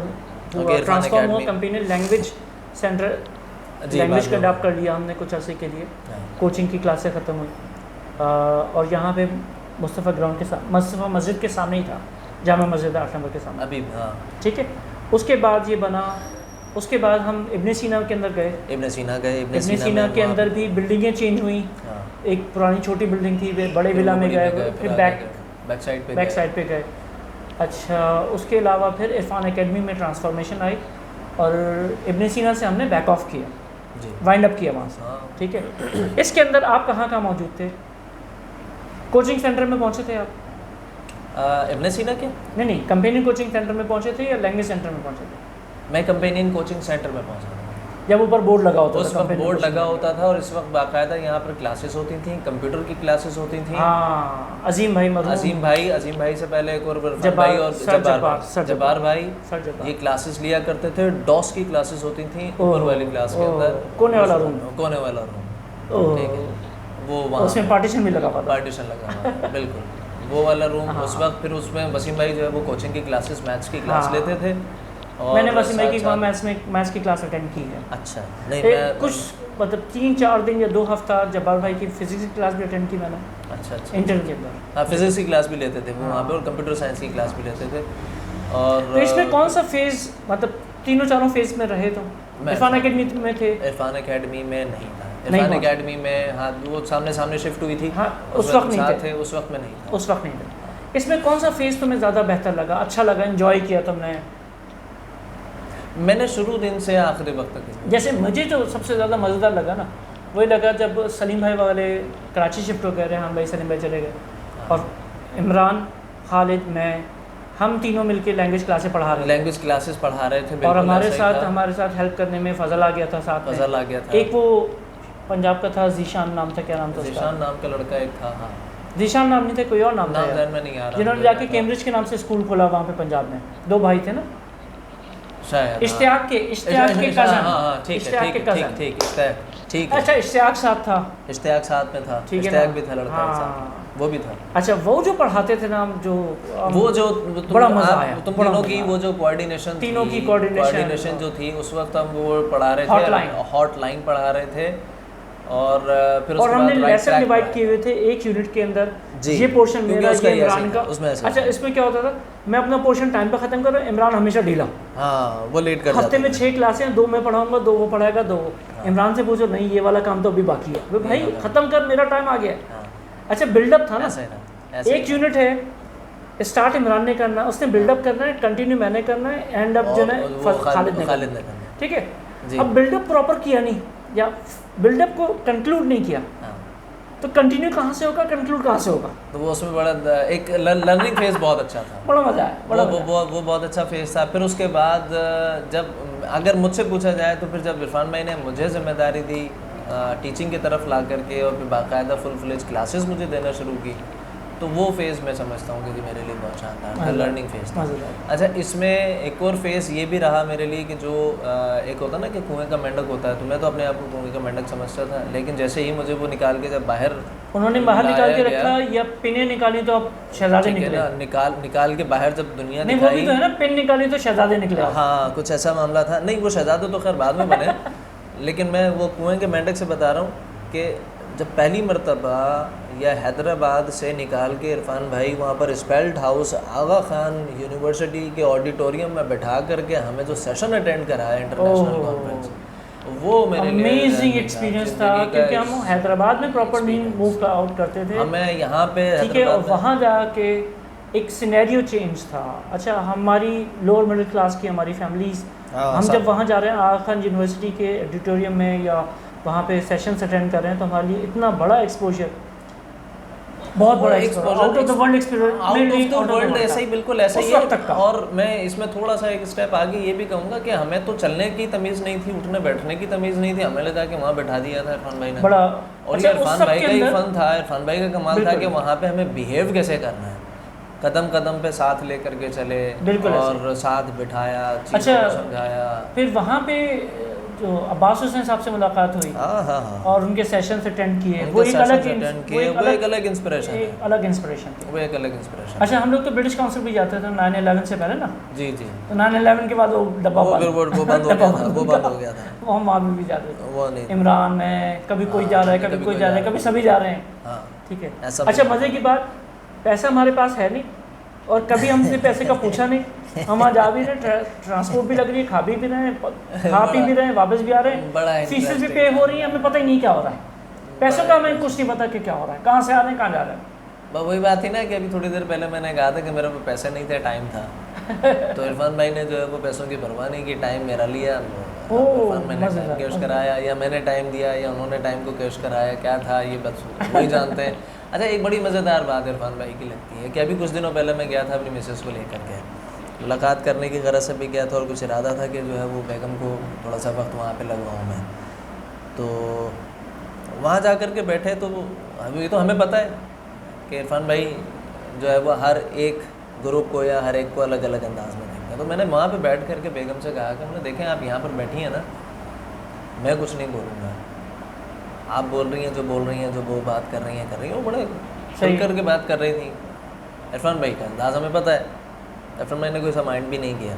हुआ कंपेनियन लैंग्वेज सेंटर। लैंग्वेज का अडॉप्ट कर लिया हमने कुछ अर्से के लिए। कोचिंग की क्लासें ख़त्म हुई और यहाँ पे मुस्तफ़ा ग्राउंड के साथ, मुस्तफ़ा मस्जिद के सामने ही था, जामा मस्जिद 8 नंबर के सामने अभी। हाँ ठीक है। उसके बाद ये बना, उसके बाद हम इब्न सीना के अंदर गए। इब्न सीना गए। इब्न सीना के अंदर भी बिल्डिंगें चेंज हुई। एक पुरानी छोटी बिल्डिंग थी, बड़े विला में गए, फिर बैक साइड पे गए। अच्छा उसके अलावा फिर इरफान एकेडमी में ट्रांसफॉर्मेशन आई और इब्न सीना से हमने बैक ऑफ किया, वाइंड अप किया वहाँ से। ठीक है। इसके अंदर आप कहाँ मौजूद थे? कोचिंग सेंटर में पहुँचे थे आप? इब्न सीना के नहीं कंपेनियन कोचिंग सेंटर में पहुँचे थे या लैंग्वेज सेंटर में पहुँचे थे? मैं कंपेनियन कोचिंग सेंटर में पहुँचा था। जब ऊपर बोर्ड लगा होता था? उस वक्त बोर्ड लगा होता था और इस वक्त बाकायदा यहाँ पर क्लासेस होती थी, कंप्यूटर की क्लासेस होती थी। हाँ अजीम भाई से पहले एक और भाई और जब्बार भाई ये क्लासेस लिया करते थे। डॉस की क्लासेस होती थी ऊपर वाली क्लास के अंदर, कोने वाला रूम। ठीक है, वो वहाँ उसमें पार्टीशन भी लगा हुआ था। पार्टीशन लगा हुआ बिल्कुल वो वाला रूम। उस वक्त फिर उसमें वसीम भाई जो है वो कोचिंग की क्लासेस, मैथ्स की क्लास लेते थे। और मैंने वसीम भाई की मैथ्स की क्लास अटेंड की है। अच्छा नहीं मैं कुछ मतलब 3-4 दिन या 2 हफ्ता जब्बार भाई की फिजिक्स की क्लास भी अटेंड की मैंने। अच्छा इंटर के अंदर। हाँ फिजिक्स की क्लास भी लेते थे वो वहाँ पे, और कंप्यूटर साइंस की क्लास भी लेते थे। और तो इसमें कौन सा फेज़, मतलब तीनों फेज़ में रहे? तो इरफान एकेडमी में थे? इरफान एकेडमी में नहीं था। इरफान एकेडमी में हाँ वो सामने शिफ्ट हुई थी। हाँ उस वक्त नहीं थे। उस वक्त में नहीं था। उस वक्त नहीं था। इसमें कौन सा फेज़ तुम्हें ज़्यादा बेहतर लगा, अच्छा लगा, एंजॉय किया तुमने? मैंने शुरू दिन से आखिरी वक्त तक, जैसे मुझे जो सबसे ज़्यादा मज़ेदार लगा ना वही लगा जब सलीम भाई वाले कराची शिफ्ट हो गए रहे, हम भाई सलीम भाई चले गए और इमरान, खालिद, मैं, हम तीनों मिलके लैंग्वेज क्लासेस पढ़ा रहे थे। और हमारे साथ हेल्प करने में फजल आ गया था साथ में। एक वो पंजाब का था, जीशान नाम था, क्या नाम था? जीशान नाम का लड़का एक था। हाँ जीशान नाम नहीं था, कोई और नाम था में नहीं आ रहा, जिन्होंने जाके कैम्ब्रिज के नाम से स्कूल खोला वहाँ पे पंजाब में। 2 भाई थे ना शायद, इश्तियाक के कज़न। ठीक। अच्छा इश्तियाक साथ था। इश्तियाक साथ में था। इश्तियाक भी था लड़का साथ, वो भी था। अच्छा वो जो पढ़ाते थे ना, जो बड़ा मजा आया तुम तीनों की, वो जो कोऑर्डिनेशन, तीनों की कोऑर्डिनेशन जो थी उस वक्त हम वो पढ़ा रहे थे, हॉटलाइन पढ़ा रहे थे। और फिर और हमने लेसन डिवाइड किए हुए थे एक यूनिट के अंदर। ये पोर्शन मेरा, ये इमरान का। अच्छा इसमें क्या होता था, मैं अपना पोर्शन टाइम पे खत्म कर रहा हूँ, इमरान हमेशा ढीला। हाँ वो लेट कर हफ्ते में 6 क्लासें, 2 मैं पढ़ाऊंगा, 2 वो पढ़ाएगा, 2 इमरान से पूछो, नहीं ये वाला काम तो अभी बाकी है भाई, खत्म कर, मेरा टाइम आ गया। अच्छा बिल्डअप था ना, एक यूनिट है, स्टार्ट इमरान ने करना, उसने बिल्डअप करना है, कंटिन्यू मैंने करना है, एंड अप जो है खालिद ने करना। ठीक है। अब बिल्डअप प्रॉपर किया नहीं, या बिल्डअप को कंक्लूड नहीं किया, तो कंटिन्यू कहाँ से होगा, कंक्लूड कहाँ से होगा? तो वो उसमें बड़ा एक लर्निंग फेज बहुत अच्छा था, बड़ा मजा आया, वो बहुत अच्छा फेज था। फिर उसके बाद जब अगर मुझसे पूछा जाए तो फिर जब इरफान भाई ने मुझे जिम्मेदारी दी टीचिंग की तरफ ला करके और फिर बाकायदा फुल फ्लेज क्लासेस मुझे देना शुरू की, तो वो फेज़ मैं समझता हूँ कि मेरे लिए बहुत शानदार था, लर्निंग फेज़ था। अच्छा, इसमें एक और फेज़ ये भी रहा मेरे लिए कि जो एक होता ना कि कुएं का मेंढक होता है, तो मैं तो अपने आप को कुएं का मेंढक समझता था, लेकिन जैसे ही मुझे वो निकाल के जब बाहर उन्होंने बाहर निकाल के रखा, या पिने निकाली तो अब शहजादे निकले, निकाल के बाहर जब दुनिया नहीं, वो भी तो है ना, पिन निकाली तो शहजादे निकले। हाँ, कुछ ऐसा मामला था। नहीं, वो शहजादे तो खैर बाद में बने लेकिन मैं वो कुएं के मेंढक से बता रहा हूँ कि जब पहली मरतबा या हैदराबाद से निकाल के इरफान भाई वहाँ पर स्पेल्ट हाउस आगा खान यूनिवर्सिटी के ऑडिटोरियम में बैठा करके हमें जो सेशन अटेंड कराया इंटरनेशनल कॉन्फ्रेंस, वो मेरे लिए अमेजिंग एक्सपीरियंस था, क्योंकि हम हैदराबाद में प्रॉपर नहीं मूव आउट करते थे, हमें यहाँ पे ठीक है, और वहाँ जाके एक सिनेरियो चेंज था। अच्छा, हमारी लोअर मिडिल क्लास की हमारी फैमिलीज, हम जब वहाँ जा रहे हैं आगा खान यूनिवर्सिटी के ऑडिटोरियम में या वहाँ पे सेशंस अटेंड कर रहे हैं, तो हमारे लिए इतना बड़ा एक्सपोजर, बहुत बड़ा exposure, out of the world experience, out of the world, ऐसा ही बिल्कुल ऐसा ही है। और मैं इसमें थोड़ा सा एक स्टेप आगे ये भी कहूँगा कि हमें तो चलने की तमीज़ नहीं थी, उठने बैठने की तमीज़ नहीं थी, हमें लगा कि वहाँ बैठा दिया था इरफान भाई ने बड़ा, और ये इरफान भाई का ही फन था, इरफान भाई का कमाल था कि वहाँ पे हमें बिहेव कैसे करना है, कदम कदम पे साथ लेकर के चले और साथ बिठाया, अच्छा समझाया। फिर वहाँ पे जो अब्बास हुसैन साहब से मुलाकात हुई, और उनके सेशंस अटेंड किए, वो एक अलग इंस्पिरेशन थी, वो एक अलग इंस्पिरेशन। अच्छा, हम लोग तो ब्रिटिश काउंसिल भी जाते थे 9/11 से पहले ना, जी, तो 9/11 के बाद वो डब्बा वो बंद हो गया था, वो हम वहाँ भी जाते थे, वो नहीं, इमरान में कभी कोई जा रहा है, कभी कोई जा रहा है, कभी सभी जा रहे हैं, ठीक है। अच्छा, मज़े की बात, पैसा हमारे पास है नहीं, और कभी हमने पैसे का पूछा नहीं, हम आज आ भी रहे, ट्रांसपोर्ट भी लग रही है, खा पी भी रहे हैं, खा पी भी रहे हैं, वापस भी आ रहे हैं, फीसेस भी पे हो रही है, हमें पता ही नहीं क्या हो रहा है, पैसों का हमें कुछ नहीं पता कि क्या हो रहा है, कहाँ से आ रहे हैं, कहाँ जा रहे हैं। वही बात थी ना कि अभी थोड़ी देर पहले मैंने कहा था कि मेरे पास पैसे नहीं थे, टाइम था, तो इरफान भाई ने जो है वो पैसों की परवाह नहीं की, टाइम मेरा लिया, इरफान मैंने टाइम कैश कराया, या मैंने टाइम दिया, या उन्होंने टाइम को कैश कराया, क्या था ये बस वही जानते हैं। अच्छा, एक बड़ी मज़ेदार बात इरफान भाई की लगती है कि अभी कुछ दिनों पहले मैं गया था अपनी मिसेस को लेकर के, मुलाकात करने की गरज से भी गया था, और कुछ इरादा था कि जो है वो बेगम को थोड़ा सा वक्त वहाँ पे लगवाऊँ मैं, तो वहाँ जा कर के बैठे, तो अभी तो हमें पता है कि इरफान भाई जो है वो हर एक ग्रुप को या हर एक को अलग अलग अंदाज में देखते हैं, तो मैंने वहाँ पे बैठ कर के बेगम से कहा कि हमने देखें आप यहाँ पर बैठी हैं ना, मैं कुछ नहीं बोलूँगा, आप बोल रही हैं जो बोल रही हैं, जो वो बात कर रही हैं, वो बड़े खुल करके बात कर रही थी। इरफान भाई का अंदाज़ हमें पता है, इरफान भाई ने कोई सा माइंड भी नहीं किया।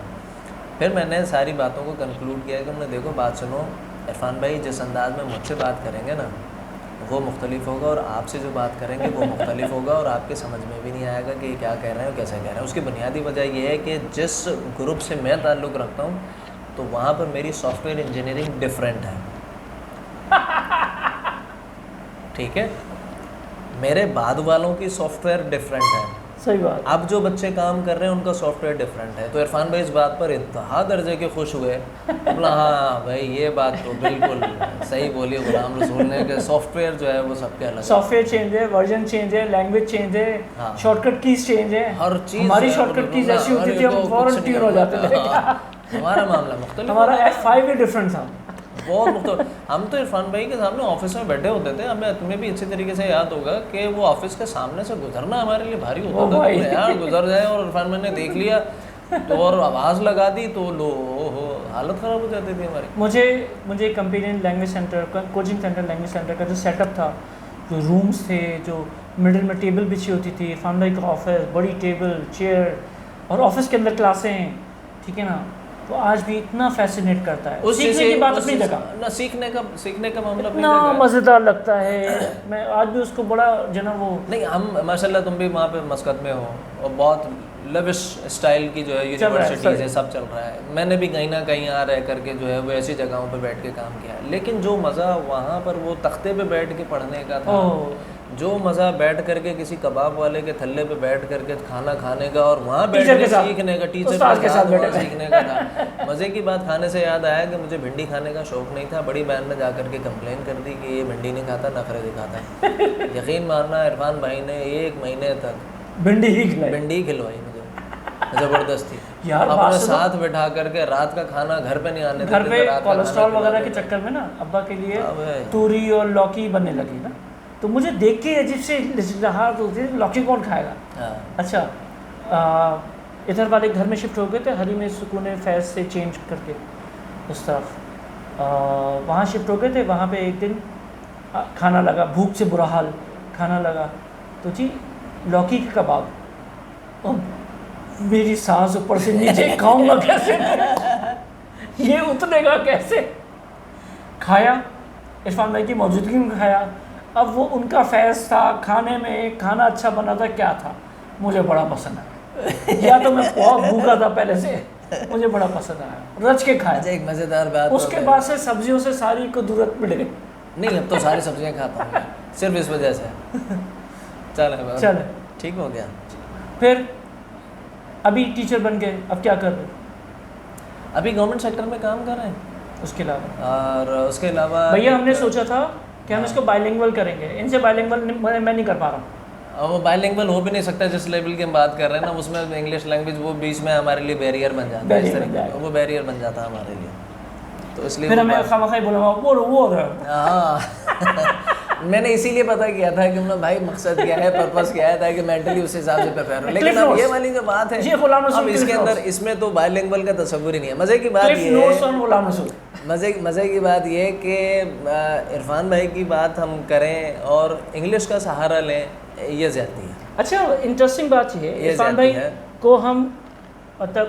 फिर मैंने सारी बातों को कंक्लूड किया कि हमने देखो बात सुनो, इरफान भाई जिस अंदाज़ में मुझसे बात करेंगे ना वो मुख्तलिफ होगा, और आपसे जो बात करेंगे वो मुख्तलिफ होगा, और आपके समझ में भी नहीं आएगा कि क्या कह रहे हैं और कैसे कह रहे हैं। उसकी बुनियादी वजह यह है कि जिस ग्रुप से मैं ताल्लुक़ रखता हूँ तो वहाँ पर मेरी सॉफ्टवेयर इंजीनियरिंग डिफरेंट है, ठीक है, मेरे बाद वालों की सॉफ्टवेयर डिफरेंट है, सही बात। अब जो बच्चे काम कर रहे हैं उनका सॉफ्टवेयर डिफरेंट है। तो इरफान भाई इस बात पर इंतहा दर्जे के खुश हुए, बोला हाँ भाई ये बात तो बिल्कुल सही बोली गुलाम रसूल ने कि सॉफ्टवेयर जो है वो सबके अलग, सॉफ्टवेयर चेंज है, वर्जन चेंज है, लैंग्वेज चेंज है, शॉर्टकट कीज चेंज है, हर चीज़ हमारी शॉर्टकट कीज ऐसी होती थी हम फौरन ट्यून हो जाते थे, हमारा मामला मुख्तलिफ, हमारा F5 भी डिफरेंट था, बहुत मुख्तलिफ। हम तो इरफान भाई के सामने ऑफिस में बैठे होते थे, हमें तुम्हें भी अच्छी तरीके से याद होगा कि वो ऑफिस के सामने से गुजरना हमारे लिए भारी होता था, यार गुजर जाए और इरफान भाई ने देख लिया तो और आवाज़ लगा दी तो लो हो हालत ख़राब हो जाती थी हमारी। मुझे कंपेनियन लैंग्वेज सेंटर का, कोचिंग सेंटर लैंग्वेज सेंटर का जो सेटअप था, जो रूम्स थे, जो मिडिल में टेबल बिछी होती थी, इरफान भाई का ऑफिस, बड़ी टेबल चेयर, और ऑफिस के अंदर क्लासें, ठीक है ना, तो आज भी इतना फैसिनेट करता है। सीखने की बात अपनी जगह ना, सीखने का मामला इतना मज़ेदार लगता है, मैं आज भी उसको बड़ा जो ना वो नहीं, हम माशाल्लाह तुम भी वहाँ पे मस्कत में हो और बहुत लविश स्टाइल की जो है यूनिवर्सिटीज़ है, सब चल रहा है। मैंने भी कहीं ना कहीं यहाँ रह करके जो है वो ऐसी जगहों पे बैठ के काम किया है, लेकिन जो मज़ा वहाँ पर वो तख्ते पे बैठ के पढ़ने का था, जो मज़ा बैठ करके किसी कबाब वाले के थल्ले पे बैठ करके खाना खाने का और वहाँ बैठ टीचर के के साथ, सीखने का, टीचर उस्ताद के साथ वहाँ बैठे थे। सीखने का था। मज़े की बात खाने से याद आया कि मुझे भिंडी खाने का शौक़ नहीं था। बड़ी बहन ने जा करके कंप्लेन कर दी कि ये भिंडी नहीं खाता, नखरे दिखाता। यकीन मानना इरफान भाई ने 1 महीने तक भिंडी ही खिलाई। भिंडी खिलवाई मुझे ज़बरदस्ती यार, बात अपने सुनो। साथ बैठा करके। रात का खाना घर पे नहीं आने घर देते पे थे, रात का कोलेस्ट्रॉल खाना वगैरह के खिलाते थे। चक्कर में ना अब्बा के लिए अबे। तूरी और लौकी बनने लगी ना, तो मुझे देख के अजीब से लहर होती है, लौकी कौन खाएगा। हाँ। अच्छा, इधर वाले घर में शिफ्ट हो गए थे, हरी में सुकून फैज़ से चेंज करके उस तरफ वहाँ शिफ्ट हो गए थे। वहाँ पे एक दिन खाना लगा, भूख से बुरा हाल, खाना लगा तो जी लौकी के कबाब, और मेरी सांस ऊपर से नीचे, खाऊंगा कैसे, ये उतरेगा कैसे। खाया, इरफान भाई की मौजूदगी में खाया। अब वो उनका फैज़ था खाने में, खाना अच्छा बना था, क्या था, मुझे बड़ा पसंद आया। या तो मैं बहुत भूखा था पहले से, मुझे बड़ा पसंद आया, रच के खाया। अच्छा, एक मज़ेदार बात उसके बाद से सब्जियों से सारी कुदरत मिट गई। नहीं, अब तो सारी सब्जियां खाता हूँ मैं, सिर्फ इस वजह से। चले ठीक हो गया। फिर अभी टीचर बन गए, अब क्या कर रहे हो? अभी गवर्नमेंट सेक्टर में काम कर रहे हैं। उसके अलावा और उसके अलावा भैया हमने सोचा था कि हम इसको बाइलिंगुअल करेंगे, इनसे बाइलिंगुअल मैं नहीं कर पा रहा हूँ। और वो बाइलिंगुअल हो भी नहीं सकता जिस लेवल की हम बात कर रहे हैं ना, उसमें इंग्लिश लैंग्वेज वो बीच में हमारे लिए बैरियर बन जाता है। इस तरीके का वो बैरियर बन जाता है हमारे लिए, तो इसलिए फिर हमें खामखा बोला वो हाँ। मैंने इसीलिए पता किया था कि मतलब भाई मकसद क्या है, पर्पस क्या है, ताकि मेंटली उस हिसाब से प्रिपेयर हो। लेकिन अब ये वाली जो बात है, अब इसके अंदर इसमें तो बाइलिंगुअल का तस्वुर ही नहीं है। मज़े की बात ये है, मज़े की बात ये है कि इरफान भाई की बात हम करें और इंग्लिश का सहारा लें, ये ज़्यादती है। अच्छा, इंटरेस्टिंग बात ये है, इरफान भाई को हम मतलब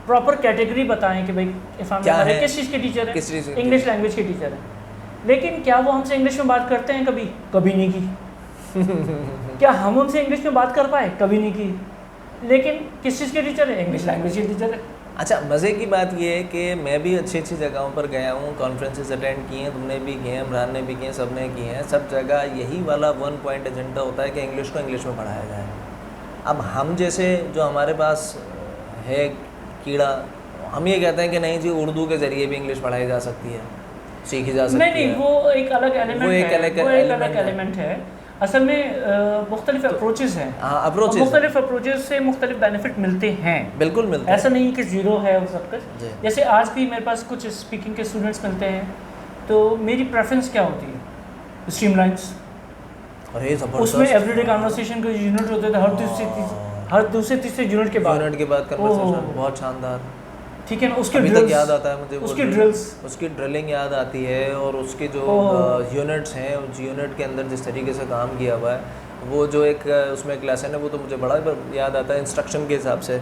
प्रॉपर कैटेगरी बताएं कि भाई इरफान भाई किस चीज़ के टीचर हैं, इंग्लिश लैंग्वेज के टीचर हैं, लेकिन क्या वो हमसे इंग्लिश में बात करते हैं? कभी नहीं की। क्या हम उनसे इंग्लिश में बात कर पाए? कभी नहीं की। लेकिन किस चीज़ के टीचर है? इंग्लिश लैंग्वेज के टीचर है। अच्छा, मज़े की बात ये है कि मैं भी अच्छी अच्छी जगहों पर गया हूँ, कॉन्फ्रेंसेस अटेंड किए हैं, तुमने भी किए हैं, इमरान ने भी किए हैं, सब ने किए हैं। सब जगह यही वाला 1 पॉइंट एजेंडा होता है कि इंग्लिश को इंग्लिश में पढ़ाया जाए। अब हम जैसे जो हमारे पास है कीड़ा, हम ये कहते हैं कि नहीं जी, उर्दू के ज़रिए भी इंग्लिश पढ़ाई जा सकती है, सीखी जा सकती है। नहीं, वो एक अलग एलिमेंट है। असल में मुख्तलिफ अप्रोचेस हैं। हाँ, मुख्तलिफ अप्रोचेस से मुख्तलिफ बेनिफिट मिलते हैं। बिल्कुल मिलते हैं, ऐसा नहीं कि ज़ीरो है वो सब कुछ। जैसे आज भी मेरे पास कुछ स्पीकिंग के स्टूडेंट्स मिलते हैं, तो मेरी प्रेफरेंस क्या होती है? स्ट्रीमलाइंस। उसमें एवरीडे कन्वर्सेशन के यूनिट होते थे, हर दूसरे तीसरे यूनिट के बाद कन्वर्सेशन, बहुत शानदार। ठीक है ना, उसके अभी तक याद आता है मुझे, उसकी ड्रिल्स, उसकी ड्रिलिंग याद आती है, और उसके जो यूनिट्स हैं, उस यूनिट के अंदर जिस तरीके से काम किया हुआ है, वो जो एक उसमें एक लेसन है, वो तो मुझे बड़ा याद आता है इंस्ट्रक्शन के हिसाब से,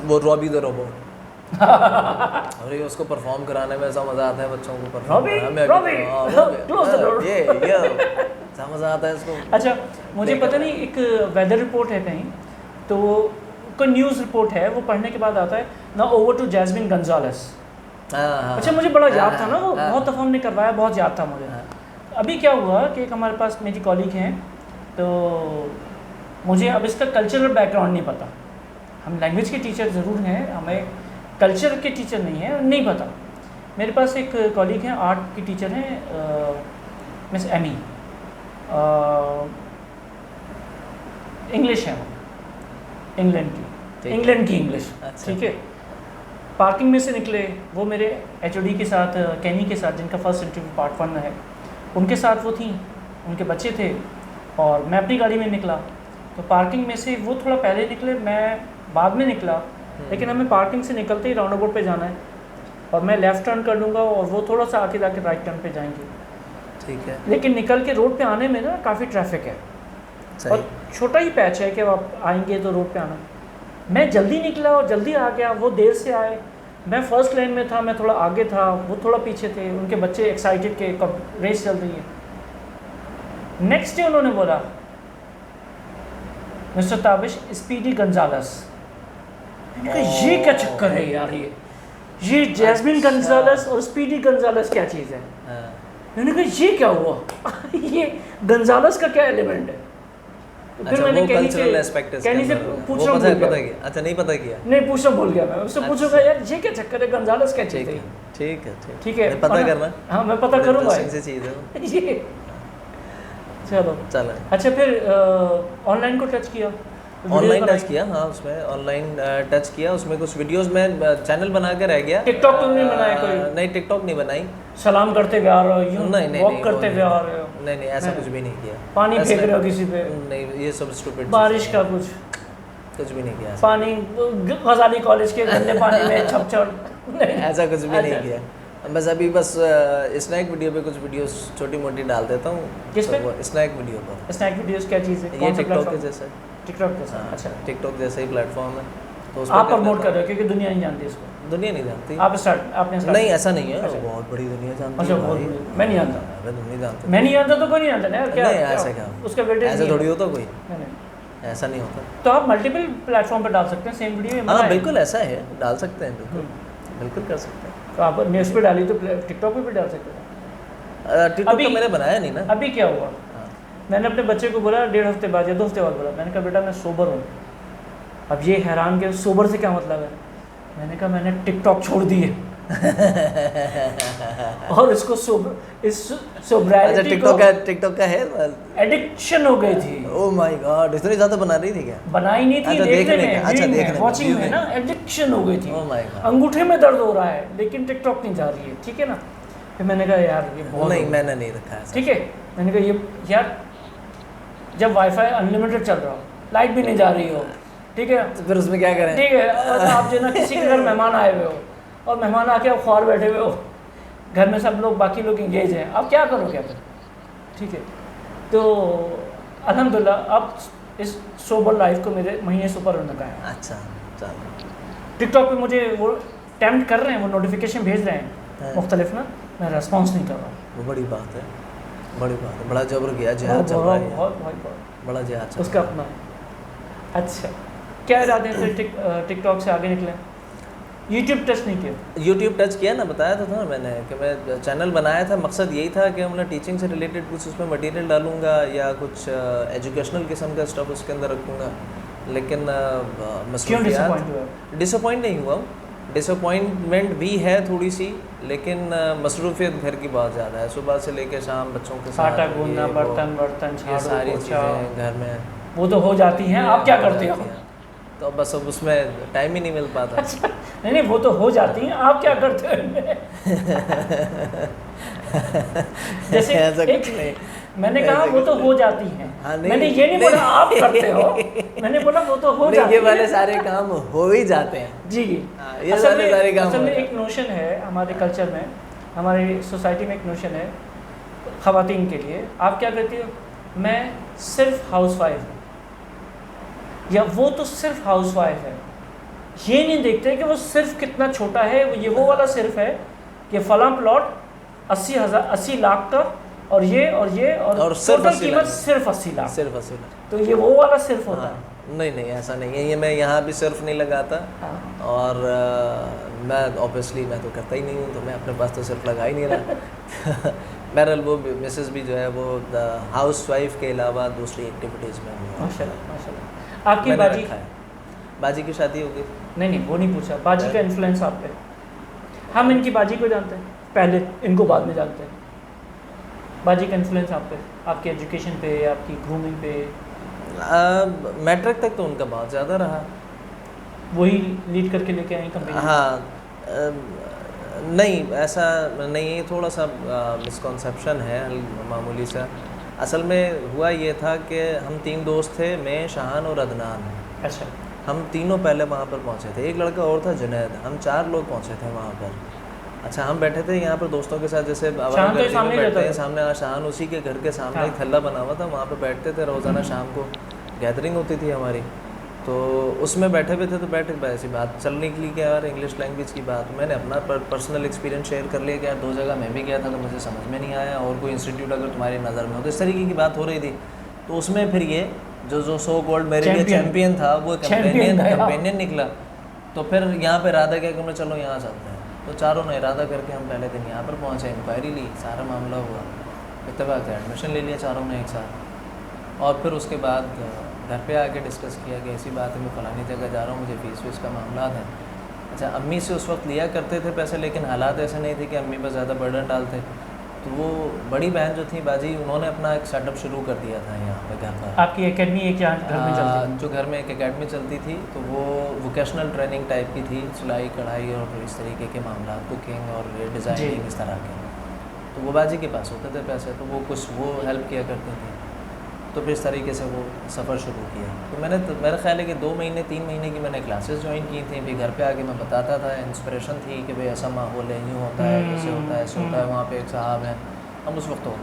वो रॉबी द रोबोट। और ये उसको परफॉर्म कराने में ऐसा मज़ा आता है बच्चों को परफॉर्म कराने में, ऐसा मज़ा आता है इसको। अच्छा, मुझे पता नहीं, एक वेदर रिपोर्ट है कहीं, तो कोई न्यूज़ रिपोर्ट है, वो पढ़ने के बाद आता है ना, ओवर टू जैस्मिन गंजालेस। अच्छा, मुझे बड़ा याद था ना, वो बहुत दफ़ा हमने करवाया, बहुत याद था मुझे। अभी क्या हुआ कि एक हमारे पास मेरी कॉलीग हैं, तो मुझे अब इसका कल्चरल बैकग्राउंड नहीं पता। हम लैंग्वेज के टीचर ज़रूर हैं, हमें कल्चर के टीचर नहीं हैं, नहीं पता। मेरे पास एक कॉलीग हैं, आर्ट की टीचर हैं, मिस एमी, इंग्लिश है वो, इंग्लैंड की इंग्लिश। ठीक है, पार्किंग में से निकले, वो मेरे एचओडी के साथ, कैनी के साथ, जिनका फर्स्ट इंटरव्यू पार्ट 1 है, उनके साथ वो थी, उनके बच्चे थे, और मैं अपनी गाड़ी में निकला। तो पार्किंग में से वो थोड़ा पहले निकले, मैं बाद में निकला, लेकिन हमें पार्किंग से निकलते ही राउंड अबाउट पे जाना है, और मैं लेफ़्ट टर्न कर दूँगा और वो थोड़ा सा आगे जाके राइट टर्न पे जाएंगे। ठीक है, लेकिन निकल के रोड पे आने में ना काफ़ी ट्रैफिक है, और छोटा ही पैच है कि आप आएंगे तो रोड पे आना। मैं जल्दी निकला और जल्दी आ गया, वो देर से आए, मैं फर्स्ट लाइन में था, मैं थोड़ा आगे था, वो थोड़ा पीछे थे, उनके बच्चे एक्साइटेड के कब रेस चल रही है। नेक्स्ट डे उन्होंने बोला, मिस्टर ताबिश स्पीडी गंजालस। मैंने कहा ये क्या चक्कर है यार, ये जैस्मिन गंजालस और स्पीडी गंजालस क्या चीज़ है? मैंने कहा ये क्या हुआ ये गंजालस का क्या एलिमेंट है? तो फिर अच्छा, मैंने वो कहनी कल्चरल एस्पेक्ट है इसके कहनी से अंदर। वो पूछना पता है, भूल पता गया। किया? अच्छा, नहीं पता किया। नहीं पूछना भूल गया मैं उससे, पूछूंगा यार ये क्या चक्कर है, गंजालस क्या चीज़ ठीक है? है, ठीक है, ठीक है, नहीं, पता और- करना। हाँ मैं पता बड़ी करूँगा interesting सी चीज़ है वो। ये चलो चलो, अच्छा। फिर ऑनलाइन को टच किया, ऑनलाइन टच किया, हाँ उसमें ऑनलाइन टच किया, उसमें कुछ वीडियोस में चैनल बना के रह गया। टिकटॉक तो नहीं बनाया कोई? नहीं, टिकटॉक नहीं बनाई। सलाम करते हुए आ रहे हो, यूं नहीं, नहीं, वॉक नहीं, करते वो हुए आ रहे हो, नहीं, नहीं, ऐसा नहीं। कुछ भी नहीं किया। पानी ऐसा- फेंक रहे हो किसी पे, नहीं, ये सब स्टूपिड बारिश का कुछ कुछ भी नहीं किया। पानी गजाली कॉलेज के गंदे पानी में छप छप ऐसा कुछ भी नहीं अच्छा। किया। बस स्नैक वीडियो पे कुछ वीडियोस छोटी मोटी डाल देता हूँ। किस पे? स्नैक वीडियो पर। स्नैक वीडियोस क्या चीज़ है? ये कौन सा टिकटॉक के प्लेटफॉर्म? जैसा। टिकटॉक जैसा, हाँ, अच्छा। टिकटॉक जैसा ही प्लेटफॉर्म है, तो उस आप पे प्रमोट देता कर रहे हो क्योंकि दुनिया नहीं जानती इसको? हूँ। दुनिया नहीं जानती। आपने start नहीं, ऐसा नहीं है, अच्छा। बहुत बड़ी दुनिया जानती अच्छा, है बहुत भाई। बड़ी। मैं नहीं जानता। अरे तुम नहीं जानते। मैं नहीं जानता तो कोई नहीं जानता ना यार, क्या नहीं, ऐसे क्या? उसका वेटेज ऐसे थोड़ी होता कोई, नहीं, नहीं। ऐसा नहीं होता। तो आप मल्टीपल प्लेटफॉर्म पर डाल सकते हैं सेम वीडियो? हाँ बिल्कुल ऐसा है, डाल सकते हैं, बिल्कुल बिल्कुल कर सकते हैं। तो आप न्यूज़ पे डाली तो टिकटॉक पे भी डाल सकते हैं। टिकटॉक अभी- तो मैंने बनाया नहीं ना। अभी क्या हुआ, हाँ। मैंने अपने बच्चे को बोला 1.5 हफ्ते बाद या 2 हफ्ते बाद बोला, मैंने कहा बेटा मैं सोबर हूँ। अब ये हैरान के सोबर से क्या मतलब है? मैंने कहा मैंने टिकटॉक छोड़ दी है और इसको इस अच्छा, सोब्राइटी को टिकटॉक का है। एडिक्शन हो गई थी। ओह माय गॉड, इतनी ज़्यादा बना रही थी क्या? बनाई नहीं थी, अच्छा, देखने देखने में, का, अच्छा, viewing देखने में, में, वॉचिंग में viewing। ना एडिक्शन हो गई थी। Oh my God. अंगूठे में दर्द हो रहा है लेकिन टिकटॉक नहीं जा रही है, ठीक है ना। फिर मैंने कहा यार ये बहुत नहीं, हो गया। मैंने नहीं रखा है। ठीक है, मैंने कहा ये यार जब वाईफाई अनलिमिटेड चल रहा हो, लाइट भी नहीं जा रही हो, ठीक है, तो फिर उसमें क्या करें? ठीक है, और आप जो है ना किसी के घर मेहमान आए हुए हो और मेहमान आके आप ख्वार बैठे हुए हो, घर में सब लोग बाकी लोग इंगेज हैं, आप क्या करोगे फिर? ठीक है, तो अल्हम्दुलिल्लाह अब इस सोबर लाइफ को मेरे महीने से ऊपर होने का है। अच्छा, चलो। टिकटॉक पे मुझे वो टेम्प्ट कर रहे हैं, वो नोटिफिकेशन भेज रहे हाँ। हैं मुख्तलिफ ना, मैं रेस्पॉन्स नहीं कर रहा हूँ। वो बड़ी बात है, बड़ी बात है। बड़ा जबर किया, जिहाद बहुत चल रहा है, बहुत बहुत बहुत बड़ा जिहाद चल उसका रहा है। अपना। अच्छा, क्या इरादे हैं फिर टिकटॉक से आगे निकले? यूट्यूब टच नहीं किया? यूट्यूब टच किया ना, बताया तो था ना मैंने कि मैं चैनल बनाया था, मकसद यही था कि मैं टीचिंग से रिलेटेड कुछ उसमें मटेरियल डालूंगा या कुछ एजुकेशनल किस्म का स्टफ उसके अंदर रखूँगा, लेकिन क्यों डिसअपॉइंट हुआ? डिसअपॉइंट नहीं हुआ। डिसअपॉइंटमेंट भी है थोड़ी सी, लेकिन मसरूफियत घर की बहुत ज़्यादा है। सुबह से लेकर शाम बच्चों के साथ आटा गूंदना, ये वो, बर्तन ये झाड़ू सारी पोछा, चीज़ें घर में वो तो हो जाती हैं, आप क्या करते हो? तो बस अब उसमें टाइम ही नहीं मिल पाता। अच्छा, नहीं वो तो हो जाती हैं, आप क्या करते हो इनमें? जैसे ऐसा कुछ नहीं। मैंने कहा ऐसा वो कुछ तो नहीं। हो जाती हैं, हाँ, नहीं, मैंने ये नहीं बोला आप करते हो, मैंने बोला वो तो हो नहीं, जाती ये वाले हैं। सारे काम हो ही जाते हैं। जी, हाँ, ये सारे सारे काम असल हो में जाते एक नोशन है हमारे कल्चर में, हमारी सोसाइटी में एक नोशन है ख़वातीन के लिए। आप क्या कहती हो? मैं सिर्फ हाउसवाइफ हूँ, या वो तो सिर्फ हाउसवाइफ है। ये नहीं देखते कि वो सिर्फ कितना छोटा है। ये वो वाला सिर्फ है कि फ़लाँ प्लॉट 80 लाख का और ये और सिर्फ टोटल 80 कीमत लाख। सिर्फ 80 लाख। सिर्फ असूल। तो ये वो वाला सिर्फ होता हाँ, है। नहीं नहीं, ऐसा नहीं है। ये मैं यहाँ भी सिर्फ नहीं लगाता, हाँ। और मैं ऑब्वियसली मैं तो करता ही नहीं हूँ, तो मैं अपने पास तो सिर्फ लगा ही नहीं रहा। बहरहाल वो मिसेस भी जो है वो हाउस वाइफ के अलावा दूसरी एक्टिविटीज़ में हूँ। माशाल्लाह माशाल्लाह। आपकी मैंने बाजी? रखा है। बाजी की शादी हो गई? नहीं वो नहीं पूछा। बाजी का इन्फ्लुएंस आप पे? हम इनकी बाजी को जानते हैं पहले, इनको बाद में जानते हैं। बाजी का इन्फ्लुएंस आप पे, आपकी एजुकेशन पे, आपकी ग्रूमिंग पे? मैट्रिक तक तो उनका बहुत ज़्यादा रहा। वही लीड करके लेके आई कंपनी? हाँ, नहीं ऐसा नहीं है, थोड़ा सा मिसकॉन्सेप्शन है मामूली सा। असल में हुआ ये था कि हम 3 दोस्त थे, मैं, शाहान और अदनान। अच्छा। हम तीनों पहले वहाँ पर पहुँचे थे, एक लड़का और था जुनैद, हम 4 लोग पहुँचे थे वहाँ पर। अच्छा, हम बैठे थे यहाँ पर दोस्तों के साथ, जैसे शाहान तो सामने बैठते रहता हैं था। सामने। शाहान उसी के घर के सामने हाँ। एक थल्ला बना हुआ था, वहाँ पर बैठते थे रोज़ाना शाम को, गैदरिंग होती थी हमारी, तो उसमें बैठे हुए थे। तो बैठे ऐसी बात चल निकली कि यार इंग्लिश लैंग्वेज की बात। मैंने अपना पर्सनल एक्सपीरियंस शेयर कर लिया कि यार 2 जगह मैं भी गया था तो मुझे समझ में नहीं आया, और कोई इंस्टीट्यूट अगर तुम्हारी नज़र में हो, तो इस तरीके की बात हो रही थी। तो उसमें फिर ये जो सो कॉल्ड मेरे लिए चैम्पियन था, वो कंपेनियन निकला। तो फिर यहाँ पे इरादा क्या कि मैं चलो यहाँ चलते हैं। तो चारों ने इरादा करके हम पहले दिन यहाँ पर पहुँचे, इंक्वायरी ली, सारा मामला हुआ, इत्तेफाक से एडमिशन ले लिया चारों ने एक साथ। और फिर उसके बाद घर पे आके डिस्कस किया कि ऐसी बात है, मैं फ़लानी जगह जा रहा हूँ, मुझे फ़ीस वीस का मामला है। अच्छा, अम्मी से उस वक्त लिया करते थे पैसे, लेकिन हालात ऐसे नहीं थे कि अम्मी पर ज़्यादा बर्डन डालते। तो वो बड़ी बहन जो थी बाजी, उन्होंने अपना एक सेटअप शुरू कर दिया था यहाँ पे घर पर। आपकी एकेडमी एक यहाँ घर में चलती थी? जो घर में एक एकेडमी चलती थी, तो वो वोकेशनल ट्रेनिंग टाइप की थी, सिलाई कढ़ाई और इस तरीके के मामला, कुकिंग और डिज़ाइनिंग इस तरह के। तो वो बाजी के पास होते थे पैसे, तो वो कुछ वो हेल्प किया करते थे। तो फिर इस तरीके से वो सफ़र शुरू किया। तो मैंने तो मेरा ख्याल है कि 2 महीने 3 महीने की मैंने क्लासेस ज्वाइन की थी। फिर घर पे आके मैं बताता था, इंस्पिरेशन थी कि भाई ऐसा माहौल है, यूँ होता है, ऐसे होता है, ऐसे होता है। वहाँ पे एक साहब हैं, हम उस वक्त तो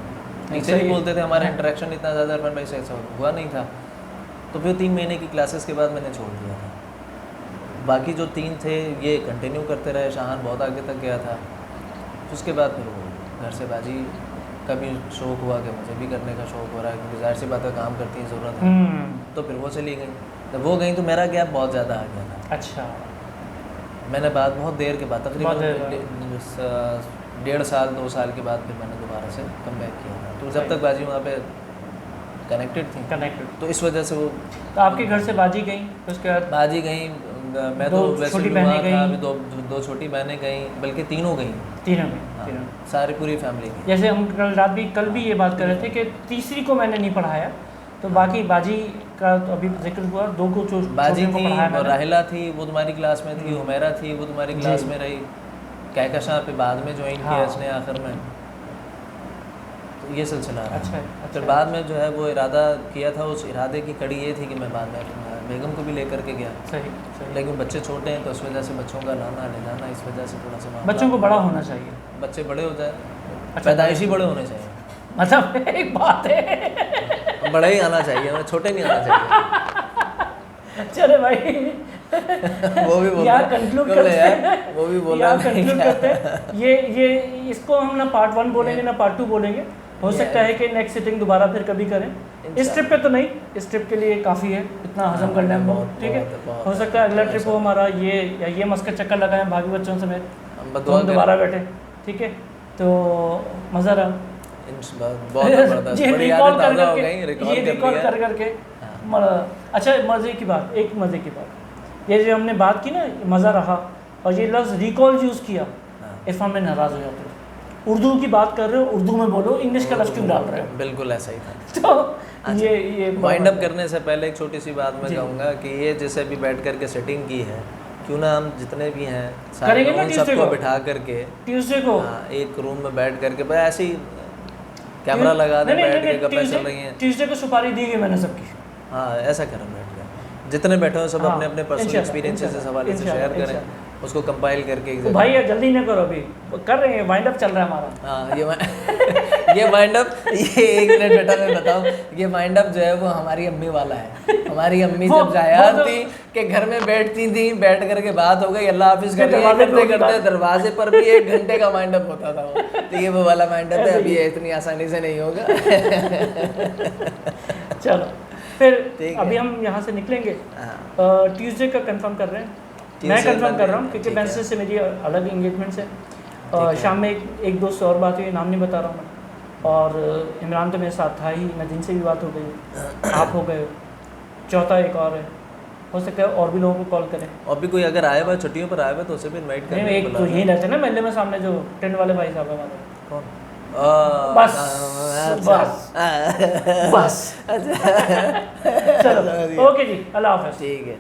नीचे ही बोलते थे, हमारा इंटरेक्शन इतना ज़्यादा अरफान भाई से ऐसा हुआ नहीं था। तो फिर 3 महीने की क्लासेस के बाद मैंने छोड़ दिया था। बाकी जो 3 थे ये कंटिन्यू करते रहे, शाहान बहुत आगे तक गया था। उसके बाद फिर वो घर से बाजी का भी शौक़ हुआ कि मुझे भी करने का शौक़ हो रहा है, क्योंकि ज़ाहिर सी बात है काम करती है, ज़रूरत है। तो फिर वो चली गई। जब वो गई तो मेरा गैप बहुत ज़्यादा आ गया था। अच्छा। मैंने बाद बहुत देर के बाद, तकरीबन 1.5 साल 2 साल के बाद फिर मैंने दोबारा से कम बैक किया था। तो जब तक बाजी वहाँ पे कनेक्टेड थी, तो इस वजह से वो। तो आपके घर से बाजी गई, उसके बाद बाजी गई, मैं तो वैसे छोटी बहनें गई, अभी दो छोटी बहनें गई, बल्कि तीनों गई। तीनों सारी पूरी फैमिली गई। जैसे हम कल भी ये बात कर रहे थे कि तीसरी को मैंने नहीं पढ़ाया, तो बाकी बाजी का तो अभी जिक्र हुआ, 2 को बाजी थी, राहिला थी, वो तुम्हारी क्लास में थी, हुमैरा थी, वो तुम्हारी क्लास में रही, कहकशां पे बाद में ज्वाइन किया इसने आखिर में। तो ये सिलसिला रहा। अच्छा। फिर बाद में जो है वो इरादा किया था, उस इरादे की कड़ी ये थी कि मैं बाद में बेगम को भी लेकर के गया। सही। लेकिन बच्चे छोटे हैं, तो इस वजह से बच्चों का लाना ले जाना, इस वजह से थोड़ा सा बच्चों को बड़ा होना चाहिए, बच्चे बड़े हो जाए, पैदाइशी बड़े होने चाहिए, मतलब एक बात है, बड़ा ही आना चाहिए, हमें छोटे नहीं आना चाहिए। चले भाई वो भी बोल यार कंक्लूड करते हैं, वो भी बोल रहा है कंक्लूड करते हैं। ये इसको हम ना पार्ट 1 बोलेंगे ना पार्ट 2 बोलेंगे। हो सकता है कि नेक्स्ट सिटिंग दोबारा फिर कभी करें। इस ट्रिप पे तो नहीं, इस ट्रिप के लिए काफ़ी है, इतना हजम कर लें हम लोग, ठीक है। हो सकता है अगला ट्रिप हो हमारा ये मस्कत चक्कर लगाएं भाभी बच्चों समेत, तो हम दोबारा बैठे, ठीक है। तो मज़ा रहा, रिकॉर्ड कर करके। अच्छा, मज़े की बात, ये जो हमने बात की ना, मज़ा रहा, और ये लफ्ज़ रिकॉल यूज़ किया, इरफान में नाराज़ हो जाते हो। उर्दू की बात कर रहे हो, उर्दू में बोलो, इंग्लिश का लफ्ज़ क्यों डाल रहे हो? बिल्कुल ऐसा ही था। तो ये वाइंड अप करने से पहले एक छोटी सी बात मैं कहूँगा कि ये जैसे अभी बैठ करके सेटिंग की है, क्यों ना हम जितने भी हैं सारे उन सबको बिठा करके ट्यूसडे को एक रूम में बैठ करके बस ऐसे ही कैमरा लगा दे, बैठ के गप्पे चल रही हैं। ट्यूसडे को सुपारी दी गई मैंने सबकी। हाँ, ऐसा करें, बैठ कर जितने बैठे हो सब अपने अपने पर्सनल एक्सपीरियंसेस इस हवाले से शेयर करें, उसको कंपाइल करके। तो भाई यार जल्दी ना करो, अभी कर रहे हैं, वाइंड अप चल रहा है हमारा। हाँ, ये वाइंड अप, ये 1 मिनट बेटा मैं बताऊँ, ये वाइंड अप जो है वो हमारी अम्मी वाला है। हमारी अम्मी जब जायाद थी कि घर में बैठती थी, बैठ करके बात हो गई, अल्लाह हाफिज़ करते करते दरवाजे पर भी 1 घंटे का वाइंड अप होता था। तो ये वो वाला वाइंड अप है, अभी ये इतनी आसानी से नहीं होगा। चलो फिर अभी हम यहाँ से निकलेंगे, ट्यूसडे का कंफर्म कर रहे हैं, मैं कंफर्म कर रहा हूँ, क्योंकि वेडनेसडे से मेरी अलग इंगेजमेंट्स है। शाम में एक दोस्त से और बात हुई, नाम नहीं बता रहा हूँ मैं, और इमरान तो मेरे साथ था ही, नदीम से भी बात हो गई, आप हो गए, चौथा एक और है, हो सकता है और भी लोगों को कॉल करें। और भी कोई अगर आए हुआ छुट्टियों पर आए हुआ तो उसे भी इनवाइट करें। एक तो यही रहते हैं ना महल्ले में सामने जो टेंट वाले भाई साहब हमारे। कौन? बस चलो, ओके जी, अल्लाह हाफ़िज़। ठीक है।